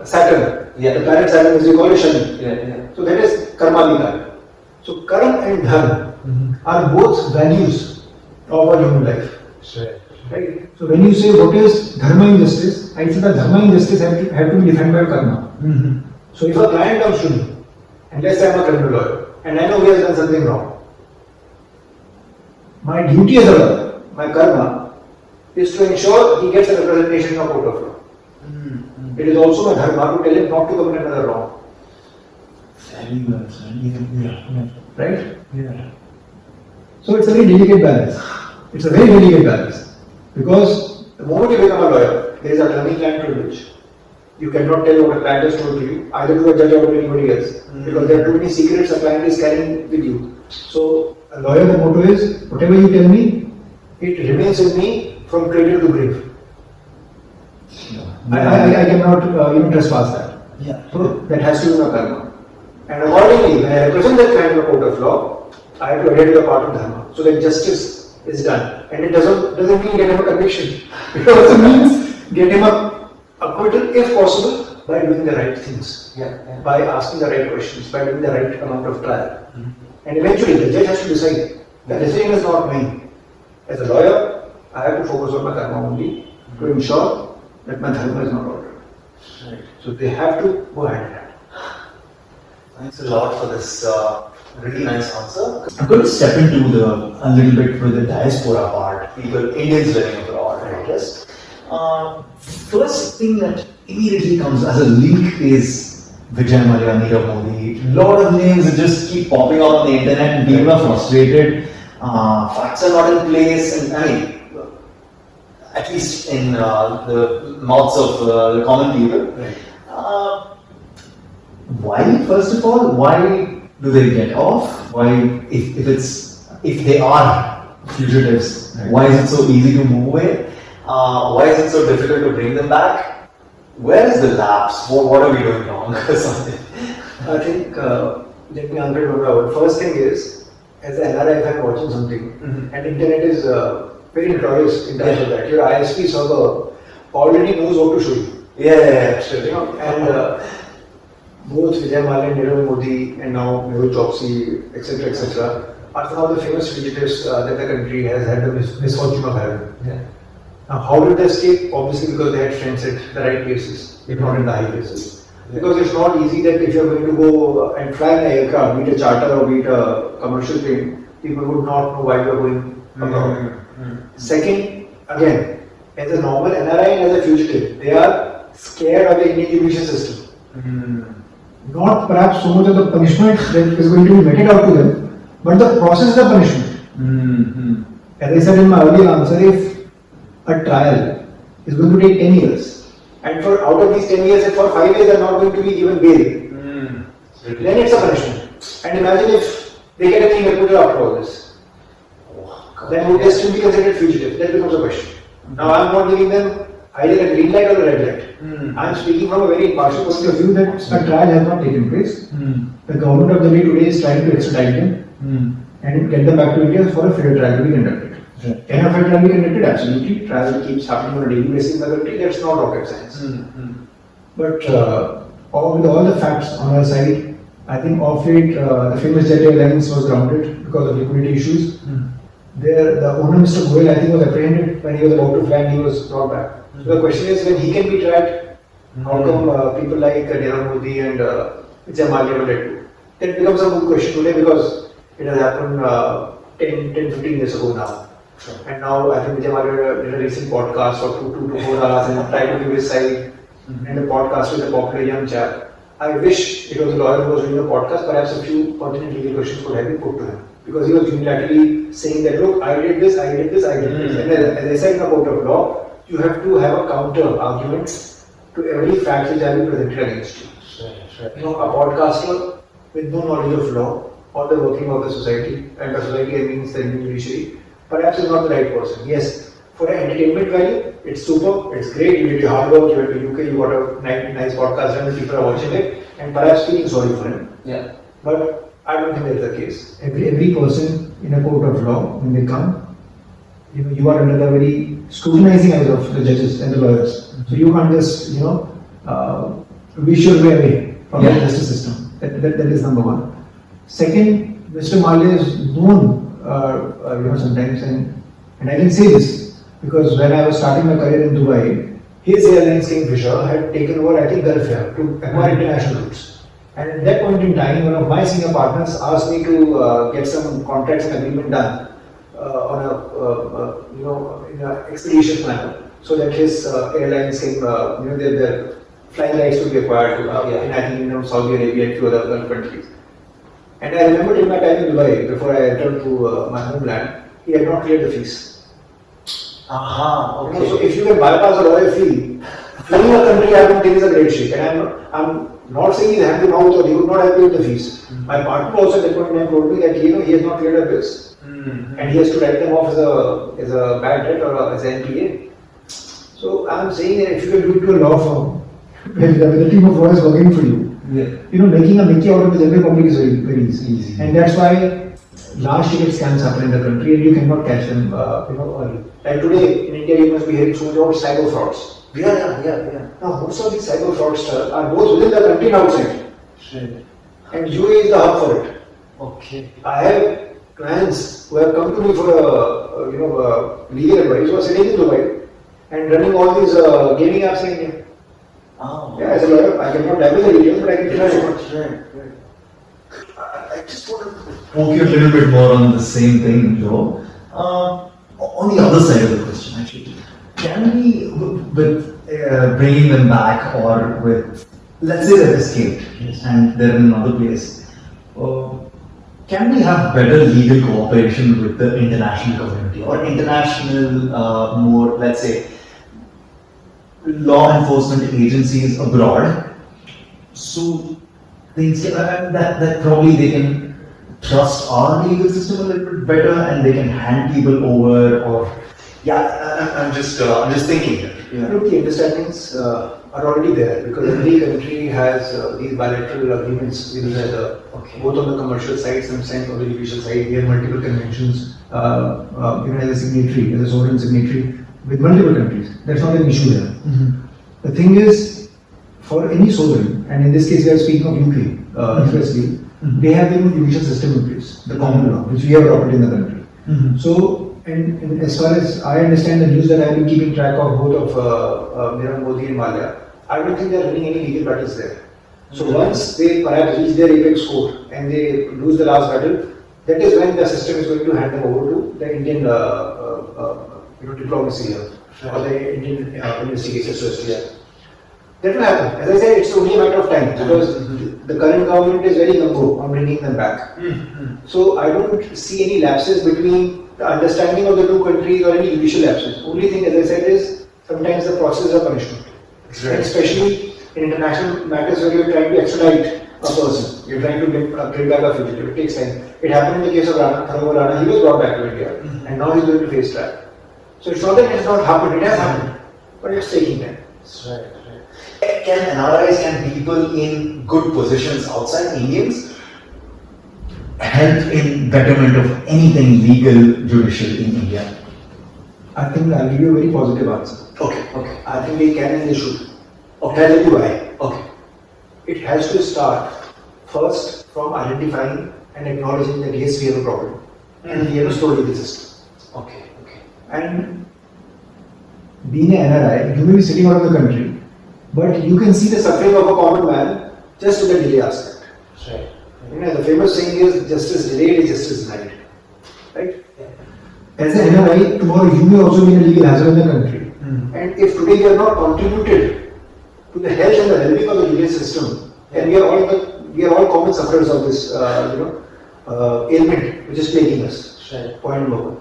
[SPEAKER 2] Saturn. The planet Saturn is called Shani. So that is Karmadhikari. So Karma and Dharma are both values of our human life. Right? So when you say what is dharma and justice, I say that dharma and justice have to be defined by karma. So if a client comes to me, and let's say I'm a criminal lawyer, and I know he has done something wrong, my duty as a lawyer, my karma, is to ensure he gets a representation in a court of law. It is also my dharma to tell him not to commit another wrong. Right? So it's a very delicate balance. It's a very delicate balance. Because the moment you become a lawyer, there is attorney-client privilege. You cannot tell what a client has told to you, either to a judge or to anybody else. Because there are too many secrets a client is carrying with you. So a lawyer, the motto is, whatever you tell me, it remains with me from cradle to grave. I cannot even trespass that. So that has to be my karma. And accordingly, when I represent that client in a court of law, I have to adhere to the part of dharma, so that justice is done. And it doesn't mean get him a conviction. It also means get him a acquittal if possible by doing the right things, by asking the right questions, by doing the right amount of trial. And eventually the judge has to decide. The decision is not mine. As a lawyer, I have to focus on my karma only to ensure that my dharma is not altered.
[SPEAKER 1] Right.
[SPEAKER 2] So they have to go hand in hand.
[SPEAKER 1] Thanks a lot for this really nice answer.
[SPEAKER 3] I'm going to step into a little bit with the diaspora part,
[SPEAKER 1] People, Indians living abroad, I guess.
[SPEAKER 3] First thing that immediately comes as a link is Vijay Mallya, Nirav Modi. Lot of names that just keep popping up on the internet and people are frustrated. Facts are not in place, and I mean,
[SPEAKER 1] At least in the mouths of the common people.
[SPEAKER 2] Right.
[SPEAKER 3] why, first of all, why do they get off? Why, if they are fugitives,
[SPEAKER 2] Right.
[SPEAKER 3] why is it so easy to move away?
[SPEAKER 1] Why is it so difficult to bring them back? Where is the lapse? What are we doing wrong?
[SPEAKER 2] I think, let me answer it one by one. First thing is, as an NRI, if I'm watching something,
[SPEAKER 1] Mhm.
[SPEAKER 2] and internet is very notorious in terms of that. Your ISP server already knows what to show you.
[SPEAKER 1] Yeah.
[SPEAKER 2] So, you know, and both Vijay Mallya, Nirav Modi, and now Mehul Choksi, etc., are some of the famous fugitives that the country has had the misfortune of having.
[SPEAKER 1] Yeah.
[SPEAKER 2] Now, how did they escape? Obviously, because they had friends at the right places, if not in the high places. Because it's not easy that if you're going to go and fly an aircraft, be it a charter or be it a commercial plane, people would not know why you're going abroad. Second, again, as a normal NRI and as a fugitive, they are scared of the Indian judicial system. Not perhaps so much of the punishment that is going to be meted out to them, but the process of the punishment. As I said in my earlier answer, if a trial is going to take 10 years, and for out of these 10 years, if for 5 years they are not going to be given bail, then it's a punishment. And imagine if they get a clean acquittal after all this. Then would they still be considered fugitive? That becomes a question. Now I'm not giving them either a green light or a red light. I'm speaking from a very impartial point of view that a trial has not taken place. The government of the day today is trying to extradite them and get them back to India for a fair trial to be conducted. Can a fair trial be conducted? Absolutely. Trial keeps happening on a daily basis in the country. That's not rocket science. But with all the facts on our side, I think of it, the famous jet airlines was grounded because of liquidity issues. There, the owner, Mr. Goyal, I think was apprehended when he was about to fly and he was brought back. So the question is, when he can be tracked, how come people like Nirav Modi and Vijay Mallya were let go? That becomes a moot question today because it has happened 10-15 years ago now.
[SPEAKER 1] Sure.
[SPEAKER 2] And now I think Vijay Mallya did a recent podcast of 2 to 4 hours and tried to give his side and a podcast with a popular young chap. I wish it was a lawyer who was doing the podcast, perhaps a few pertinent legal questions could have been put to him. Because he was unilaterally saying that, look, I did this, I did this, I did this. And as I said in a court of law, you have to have a counter argument to every fact which has been presented against you. You know, a podcaster with no knowledge of law or the working of the society, and by society I mean the Indian Judiciary, perhaps is not the right person. Yes, for an entertainment value, it's super, it's great, you did your hard work, you went to UK, you got a nice podcast and people are watching it, and perhaps feeling sorry for him.
[SPEAKER 1] Yeah.
[SPEAKER 2] But I don't think that's the case. Every person in a court of law, when they come, you are under the very scrutinizing eyes of the judges and the lawyers. So you can't just, wish your way away from the justice system. That is number one. Second, Mr. Mallya is known, sometimes, and I can say this because when I was starting my career in Dubai, his airlines Kingfisher had taken over, I think, Gulf Air to acquire international routes. And at that point in time, one of my senior partners asked me to get some contracts and agreement done on in an expeditious manner, so that his airlines can, their flight rights would be acquired to, I think, Saudi Arabia and few other Gulf countries. And I remember in my time in Dubai, before I entered to my homeland, he had not cleared the fees.
[SPEAKER 1] Okay.
[SPEAKER 2] So if you can bypass a lawyer fee, fleeing a country I don't think is a great shake. And I'm not saying he's happy now, or he would not have paid the fees. My partner also at that point in time told me that he has not cleared the bills. And he has to write them off as a bad debt or as an NPA. So I'm saying that if you can do it to a law firm, with a team of lawyers working for you, making a Mickey out of the general public is very easy. And that's why large ticket scams happen in the country and you cannot catch them early. Like today in India you must be hearing so much about cyber frauds.
[SPEAKER 1] Yeah.
[SPEAKER 2] Now most of these cyber fraudsters are both within the country and outside.
[SPEAKER 1] Right.
[SPEAKER 2] And UAE is the hub for it.
[SPEAKER 1] Okay.
[SPEAKER 2] I have clients who have come to me for legal advice who are sitting in Dubai and running all these gaming apps in India.
[SPEAKER 3] Oh.
[SPEAKER 2] Yeah, as a lawyer, I cannot divulge the details, but I can tell you so much.
[SPEAKER 3] Right. I just want to poke you a little bit more on the same thing, Joe. On the other side of the question, actually, can we, with bringing them back, or with, let's say they've escaped and they're in another place, can we have better legal cooperation with the international community or international, more, let's say, law enforcement agencies abroad? So things that probably they can trust our legal system a little bit better, and they can hand people over, or I'm just thinking here.
[SPEAKER 2] Look, the understandings are already there because every country has these bilateral agreements with each other, both on the commercial side, sometimes on the judicial side. We have multiple conventions, even as a signatory, as a sovereign signatory, with multiple countries. That's not an issue there. The thing is, for any sovereign, and in this case we are speaking of UK especially, they have their own judicial system in place, the common law, which we have adopted in the country. So, and as far as I understand the news that I have been keeping track of, both of Modi and Malia, I don't think they are running any legal battles there. So once they perhaps reach their apex score and they lose the last battle, that is when the system is going to hand them over to the Indian diplomacy here, or the Indian investigators here. That will happen. As I said, it's only a matter of time because the current government is very gung-ho on bringing them back. So I don't see any lapses between the understanding of the two countries or any judicial lapses. Only thing, as I said, is sometimes the process of punishment. Right. Especially in international matters where you're trying to extradite a person, you're trying to bring back a fugitive. It takes time. It happened in the case of Rana. He was brought back to India, and now he's going to face trial. So it's not that it has not happened. It has happened, but it's taking time.
[SPEAKER 3] Right. Can NRIs, can people in good positions outside Indians help in betterment of anything legal, judicial in India?
[SPEAKER 2] I think I'll give you a very positive answer.
[SPEAKER 3] Okay.
[SPEAKER 2] I think they can and they should. I'll tell you why. It has to start first from identifying and acknowledging that yes, we have a problem and we have a story with the system.
[SPEAKER 3] Okay.
[SPEAKER 2] And being an NRI, you may be sitting out of the country, but you can see the suffering of a common man just with the delay aspect.
[SPEAKER 3] Right.
[SPEAKER 2] The famous saying is justice delayed is justice denied. Right? As an NRI, tomorrow you may also be a legal hazard in the country. And if today we are not contributed to the health and the well-being of the judicial system, then we are all common sufferers of this ailment which is plaguing us.
[SPEAKER 3] Right.
[SPEAKER 2] Point number one.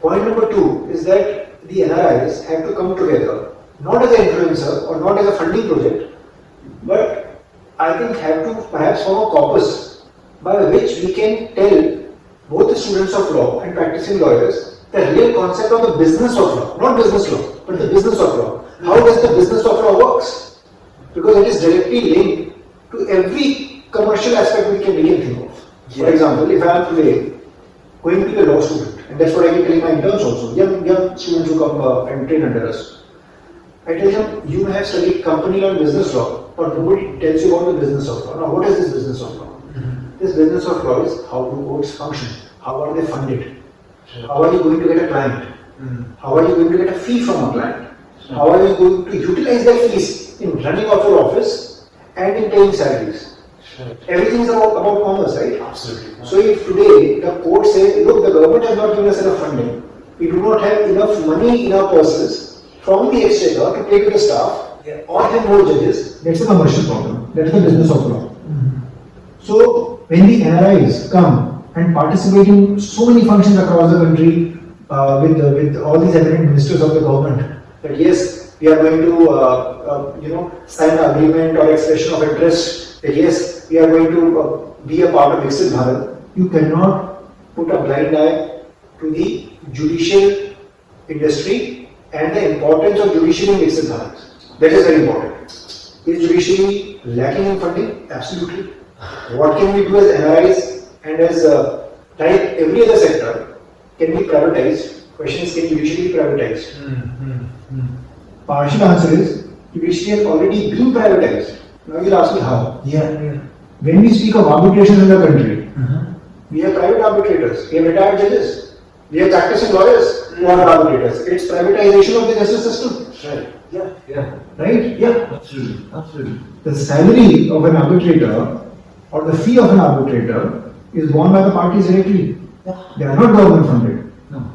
[SPEAKER 2] Point number two is that the NRIs have to come together, not as an influencer or not as a funding project, but I think have to perhaps form a corpus by which we can tell both the students of law and practicing lawyers the real concept of the business of law, not business law, but the business of law. How does the business of law works? Because it is directly linked to every commercial aspect we can think of. For example, if I am today going to be a law student, and that's what I keep telling my interns also, young students who come and train under us, I tell them, you may have studied company law and business law, but nobody tells you about the business of law. Now, what is this business of law? This business of law is how do courts function? How are they funded? How are you going to get a client? How are you going to get a fee from a client? How are you going to utilize that fees in running of your office and in paying salaries? Everything is about commerce, right?
[SPEAKER 3] Absolutely.
[SPEAKER 2] So if today the court says, look, the government has not given us enough funding, we do not have enough money in our purses from the exchequer to pay to the staff or have more judges, that's a commercial problem. That's the business of law. So when the NRIs come and participate in so many functions across the country with all these eminent ministers of the government, that yes, we are going to sign an agreement or expression of interest, that yes, we are going to be a part of Viksit Bharat. You cannot put a blind eye to the judicial industry and the importance of judiciary in Viksit Bharat. That is very important. Is judiciary lacking in funding? Absolutely. What can we do as NRIs and as like every other sector can be privatized? Question is, can judiciary be privatized? Partial answer is, judiciary has already been privatized. Now you'll ask me how. When we speak of arbitration in the country, we have private arbitrators, we have retired judges, we have practicing lawyers. who are arbitrators. It's privatization of the justice system.
[SPEAKER 1] Right. Yeah.
[SPEAKER 2] Right?
[SPEAKER 1] Yeah. Absolutely.
[SPEAKER 2] The salary of an arbitrator or the fee of an arbitrator is borne by the parties directly. They are not government funded.
[SPEAKER 1] No.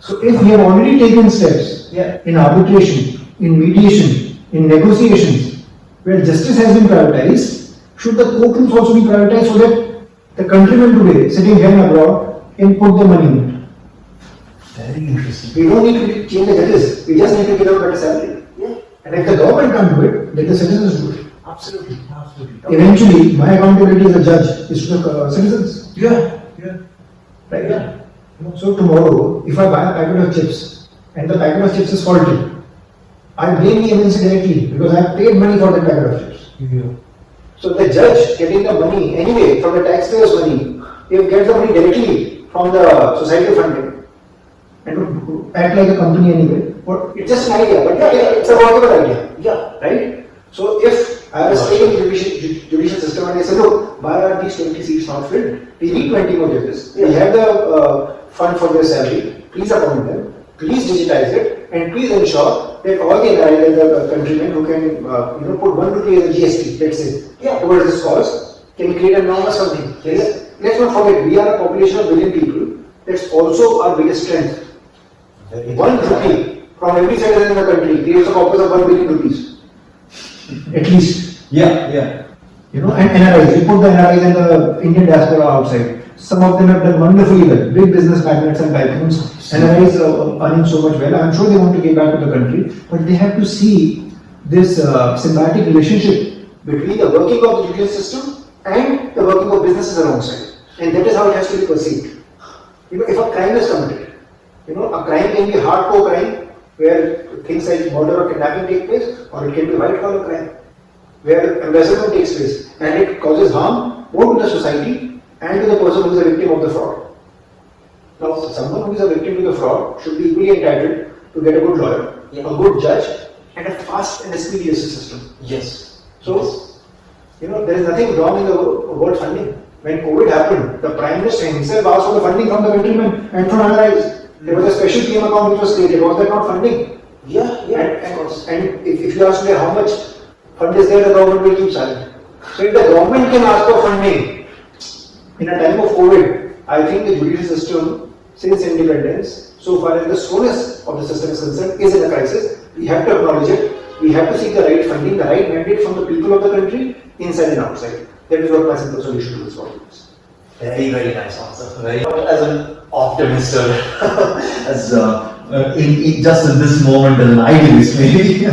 [SPEAKER 2] So if we have already taken steps in arbitration, in mediation, in negotiations, where justice has been privatized, should the courtrooms also be privatized so that the countrymen today sitting here and abroad can put the money in it?
[SPEAKER 1] Very interesting.
[SPEAKER 2] We don't need to change the judges, we just need to give them better salary.
[SPEAKER 1] Yeah.
[SPEAKER 2] And if the government can't do it, let the citizens do it.
[SPEAKER 1] Absolutely.
[SPEAKER 2] Eventually, my accountability as a judge is to the citizens.
[SPEAKER 1] Yeah.
[SPEAKER 2] Right? Yeah. So tomorrow, if I buy a packet of chips and the packet of chips is faulty, I blame the MNC directly because I have paid money for that packet of chips.
[SPEAKER 1] Yeah.
[SPEAKER 2] So the judge getting the money anyway from the taxpayers' money, he gets the money directly from the society funding and to act like a company anyway. But it's just an idea, but it's a workable idea.
[SPEAKER 1] Yeah.
[SPEAKER 2] Right? So if I was staying in the judicial system and I said, look, why are these 20 seats not filled? We need 20 more judges. We have the fund for their salary. Please appoint them. Please digitize it, and please ensure that all the NRI and the countrymen who can, put 1 rupee as a GST, let's say, towards this cause, can create enormous funding.
[SPEAKER 1] Yes.
[SPEAKER 2] Let's not forget, we are a population of 1 billion people. That's also our biggest strength. 1 rupee from every citizen in the country creates a corpus of 1 billion rupees. At least.
[SPEAKER 1] Yeah.
[SPEAKER 2] And NRIs, we put the NRIs and the Indian diaspora outside. Some of them have done wonderfully well, big business magnates and tycoons. NRIs are earning so much well. I'm sure they want to give back to the country, but they have to see this symbiotic relationship between the working of the judicial system and the working of businesses alongside. And that is how it has to be perceived. If a crime is committed, a crime can be a hardcore crime where things like murder or kidnapping take place, or it can be white collar crime where embezzlement takes place and it causes harm both to the society and to the person who is a victim of the fraud. Now, someone who is a victim to the fraud should be equally entitled to get a good lawyer, a good judge, and a fast and speedy justice system.
[SPEAKER 1] Yes.
[SPEAKER 2] So, there is nothing wrong in the word funding. When COVID happened, the Prime Minister himself asked for the funding from the countrymen and from NRIs. There was a special PM account which was created. Was that not funding?
[SPEAKER 1] Yeah.
[SPEAKER 2] Of course. And if you ask me how much fund is there, the government will keep silent. So if the government can ask for funding in a time of COVID, I think the judicial system, since independence, so far as the slowness of the system is concerned, is in a crisis. We have to acknowledge it. We have to seek the right funding, the right mandate from the people of the country, inside and outside. That is what my simple solution to this problem is.
[SPEAKER 1] Very nice answer. As an optimist, as just in this moment, as an idealist, maybe,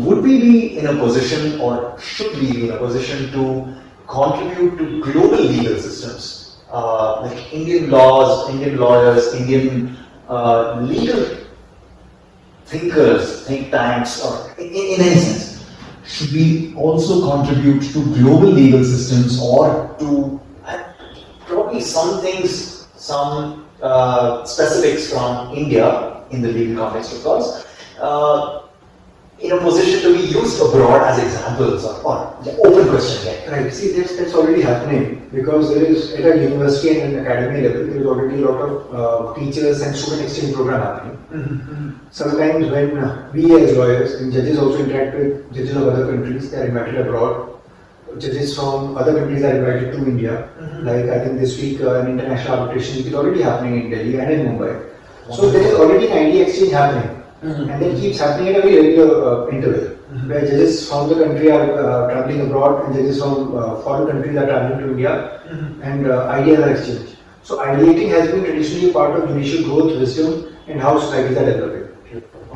[SPEAKER 1] would we be in a position, or should we be in a position to contribute to global legal systems, like Indian laws, Indian lawyers, Indian legal thinkers, think tanks, or in any sense? Should we also contribute to global legal systems, or to probably some things, some specifics from India in the legal context, of course, in a position to be used abroad as examples, or open question again?
[SPEAKER 2] Right. See, that's already happening because there is at a university and an academy level, there is already a lot of teachers and student exchange program happening.
[SPEAKER 1] Mm-hmm.
[SPEAKER 2] Sometimes when we as lawyers and judges also interact with judges of other countries, they are invited abroad. Judges from other countries are invited to India.
[SPEAKER 1] Mm-hmm.
[SPEAKER 2] Like I think this week an international arbitration which is already happening in Delhi and in Mumbai. So there is already an idea exchange happening.
[SPEAKER 1] Mm-hmm.
[SPEAKER 2] And that keeps happening at a very regular interval, where judges from the country are traveling abroad and judges from foreign countries are traveling to India, and ideas are exchanged. So ideating has been traditionally a part of judicial growth, wisdom, and how societies are developing.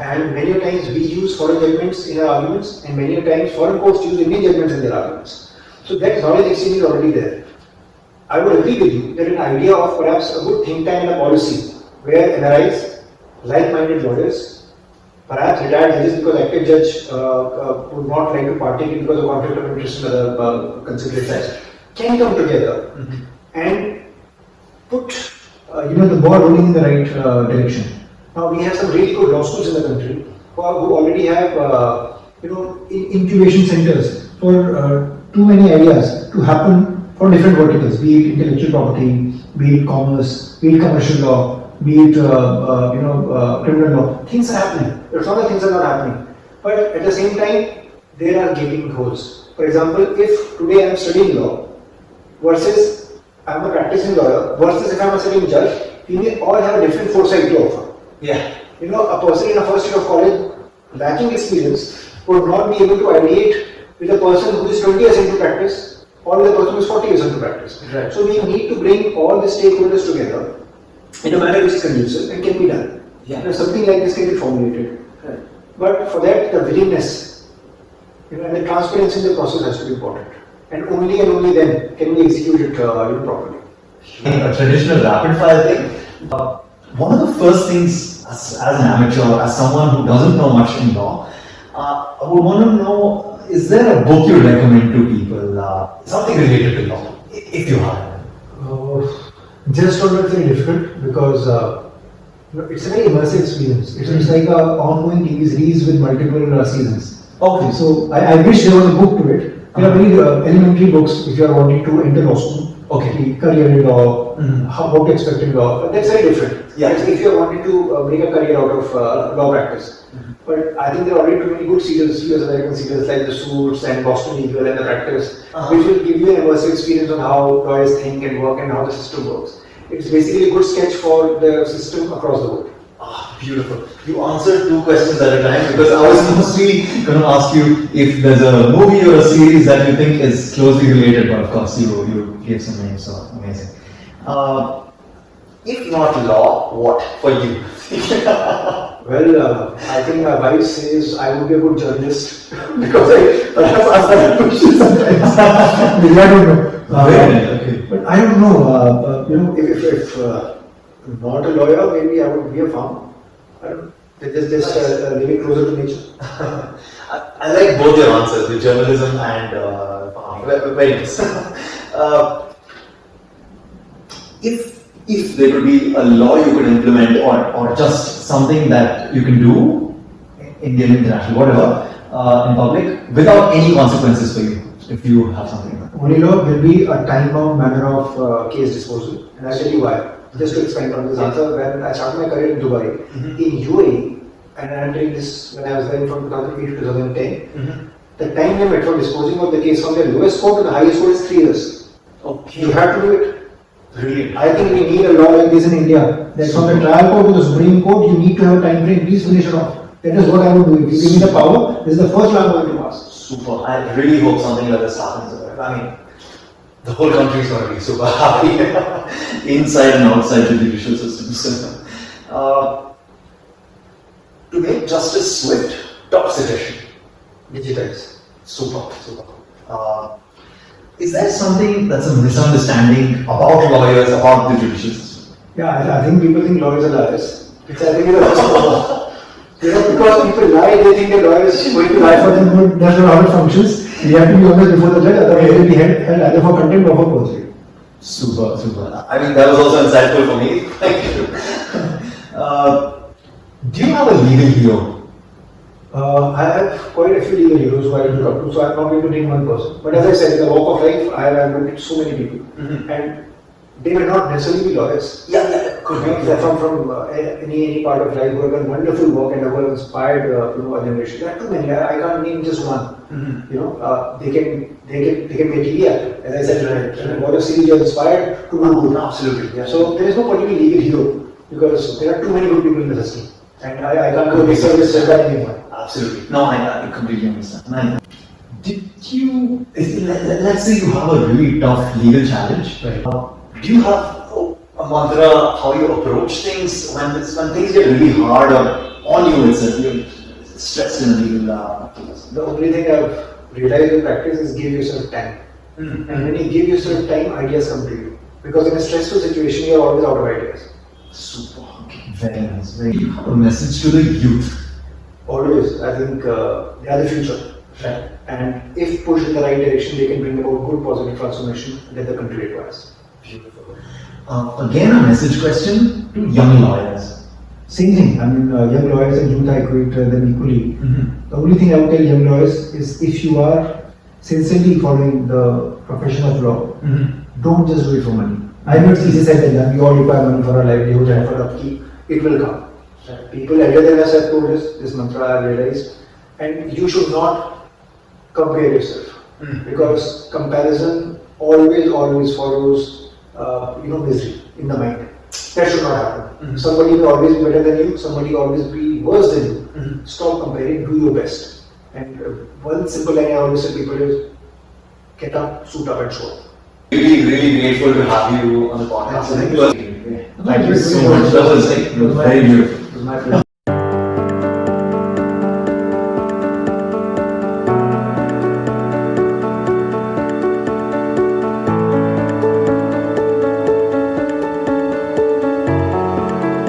[SPEAKER 2] And many times we use foreign judgments in our arguments, and many times foreign courts use Indian judgments in their arguments. So that knowledge exchange is already there. I would agree with you that an idea of perhaps a good think tank and a policy where NRIs, like-minded lawyers, perhaps retired judges, because active judge would not like to partake because of conflict of interest and other considerations, can come together and put the ball rolling in the right direction. Now we have some really good law schools in the country who already have incubation centers for too many ideas to happen for different verticals, be it intellectual property, be it commerce, be it commercial law, be it criminal law. Things are happening. It's not that things are not happening, but at the same time, there are gaping holes. For example, if today I am studying law versus I am a practicing lawyer versus if I am a sitting judge, we may all have a different foresight to offer.
[SPEAKER 1] Yeah.
[SPEAKER 2] A person in a first year of college lacking experience would not be able to ideate with a person who is 20 years into practice or with a person who is 40 years into practice.
[SPEAKER 1] Right.
[SPEAKER 2] So we need to bring all the stakeholders together in a manner which is conducive and can be done.
[SPEAKER 1] Yeah.
[SPEAKER 2] Something like this can be formulated.
[SPEAKER 1] Right.
[SPEAKER 2] But for that, the willingness and the transparency in the process has to be important. And only then can we execute it properly.
[SPEAKER 3] A traditional rapid fire thing. One of the first things as an amateur, as someone who doesn't know much in law, I would want to know, is there a book you recommend to people, something related to law, if you have?
[SPEAKER 2] Just not very difficult because it's a very immersive experience. It's like an ongoing TV series with multiple seasons.
[SPEAKER 3] Okay.
[SPEAKER 2] So I wish there was a book to it. There are very elementary books if you are wanting to enter law school.
[SPEAKER 3] Okay.
[SPEAKER 2] Career in law, what to expect in law. That's very different.
[SPEAKER 3] Yeah.
[SPEAKER 2] If you are wanting to make a career out of law practice. But I think there are already too many good series, US American series like The Suits and Boston Legal and The Practice, which will give you an immersive experience on how lawyers think and work and how the system works. It's basically a good sketch for the system across the world.
[SPEAKER 3] Ah, beautiful. You answered two questions at a time because I was mostly going to ask you if there's a movie or a series that you think is closely related, but of course you gave some names, so amazing. If not law, what for you?
[SPEAKER 2] Well, I think my wife says I would be a good journalist because I perhaps ask that question sometimes. Maybe I don't know.
[SPEAKER 3] Okay.
[SPEAKER 2] But I don't know. If not a lawyer, maybe I would be a farmer. I don't know. Just living closer to nature.
[SPEAKER 3] I like both your answers, the journalism and farming. Very nice. If there could be a law you could implement or just something that you can do, Indian, international, whatever, in public, without any consequences for you, if you have something like that.
[SPEAKER 2] Only law will be a time-bound manner of case disposal. And I'll tell you why. Just to expand on this answer, when I started my career in Dubai, in UAE, and I'm doing this when I was there from 2008 to 2010, the time limit for disposing of the case from the lowest court to the highest court is 3 years.
[SPEAKER 3] Okay.
[SPEAKER 2] You have to do it.
[SPEAKER 3] Brilliant.
[SPEAKER 2] I think we need a law like this in India. That from the trial court to the Supreme Court, you need to have a time frame. Please finish it off. That is what I would do. If you give me the power, this is the first law I'm going to pass.
[SPEAKER 3] Super. I really hope something like this happens. I mean, the whole country is going to be super happy inside and outside the judicial systems. To make justice swift, top suggestion.
[SPEAKER 2] Digitize.
[SPEAKER 3] Super. Is there something that's a misunderstanding about lawyers, about the judicial system?
[SPEAKER 2] Yeah, I think people think lawyers are liars. Which I think is a first problem. Because people lie, they think the lawyer is going to lie for them, but that's not how it functions. You have to be honest before the judge, otherwise you will be held either for contempt or for perjury.
[SPEAKER 3] Super. I mean, that was also insightful for me. Thank you. Do you have a legal hero?
[SPEAKER 2] I have quite a few legal heroes who I look up to, so I'm not going to name one person. But as I said, in the walk of life, I have looked at so many people, and they may not necessarily be lawyers.
[SPEAKER 3] Could be.
[SPEAKER 2] From any part of life who have done wonderful work and who have inspired a generation. There are too many. I can't name just one. They can make TV actor. As I said, right. What a series you are inspired to do good.
[SPEAKER 3] Absolutely. Yeah.
[SPEAKER 2] So there is no particular legal hero because there are too many good people in the system, and I can't go make service by anyone.
[SPEAKER 3] Absolutely. No, I completely understand. Did you, let's say you have a really tough legal challenge.
[SPEAKER 2] Right.
[SPEAKER 3] Do you have a mantra how you approach things when things get really hard or on you itself, you're stressed in a legal case?
[SPEAKER 2] The only thing I've realized in practice is give yourself time. And when you give yourself time, ideas come to you. Because in a stressful situation, you're always out of ideas.
[SPEAKER 3] Super. Okay. Very nice. Do you have a message to the youth?
[SPEAKER 2] Always. I think they are the future.
[SPEAKER 3] Right.
[SPEAKER 2] And if pushed in the right direction, they can bring about good positive transformation that the country requires.
[SPEAKER 3] Beautiful. Again, a message question to young lawyers.
[SPEAKER 2] Same thing. I mean, young lawyers and youth, I equate them equally. The only thing I would tell young lawyers is if you are sincerely following the profession of law, don't just do it for money. I'm not easy said than done. We all require money for our livelihood and for upkeep. It will come. People elder than us have told us this mantra. I have realized, and you should not compare yourself because comparison always follows misery in the mind. That should not happen. Somebody will always be better than you. Somebody will always be worse than you. Stop comparing. Do your best. And one simple line I always tell people is: get up, suit up, and show up.
[SPEAKER 1] Really grateful to have you on the podcast.
[SPEAKER 2] Thank you.
[SPEAKER 1] Thank you so much. That was very beautiful.
[SPEAKER 2] It was my pleasure.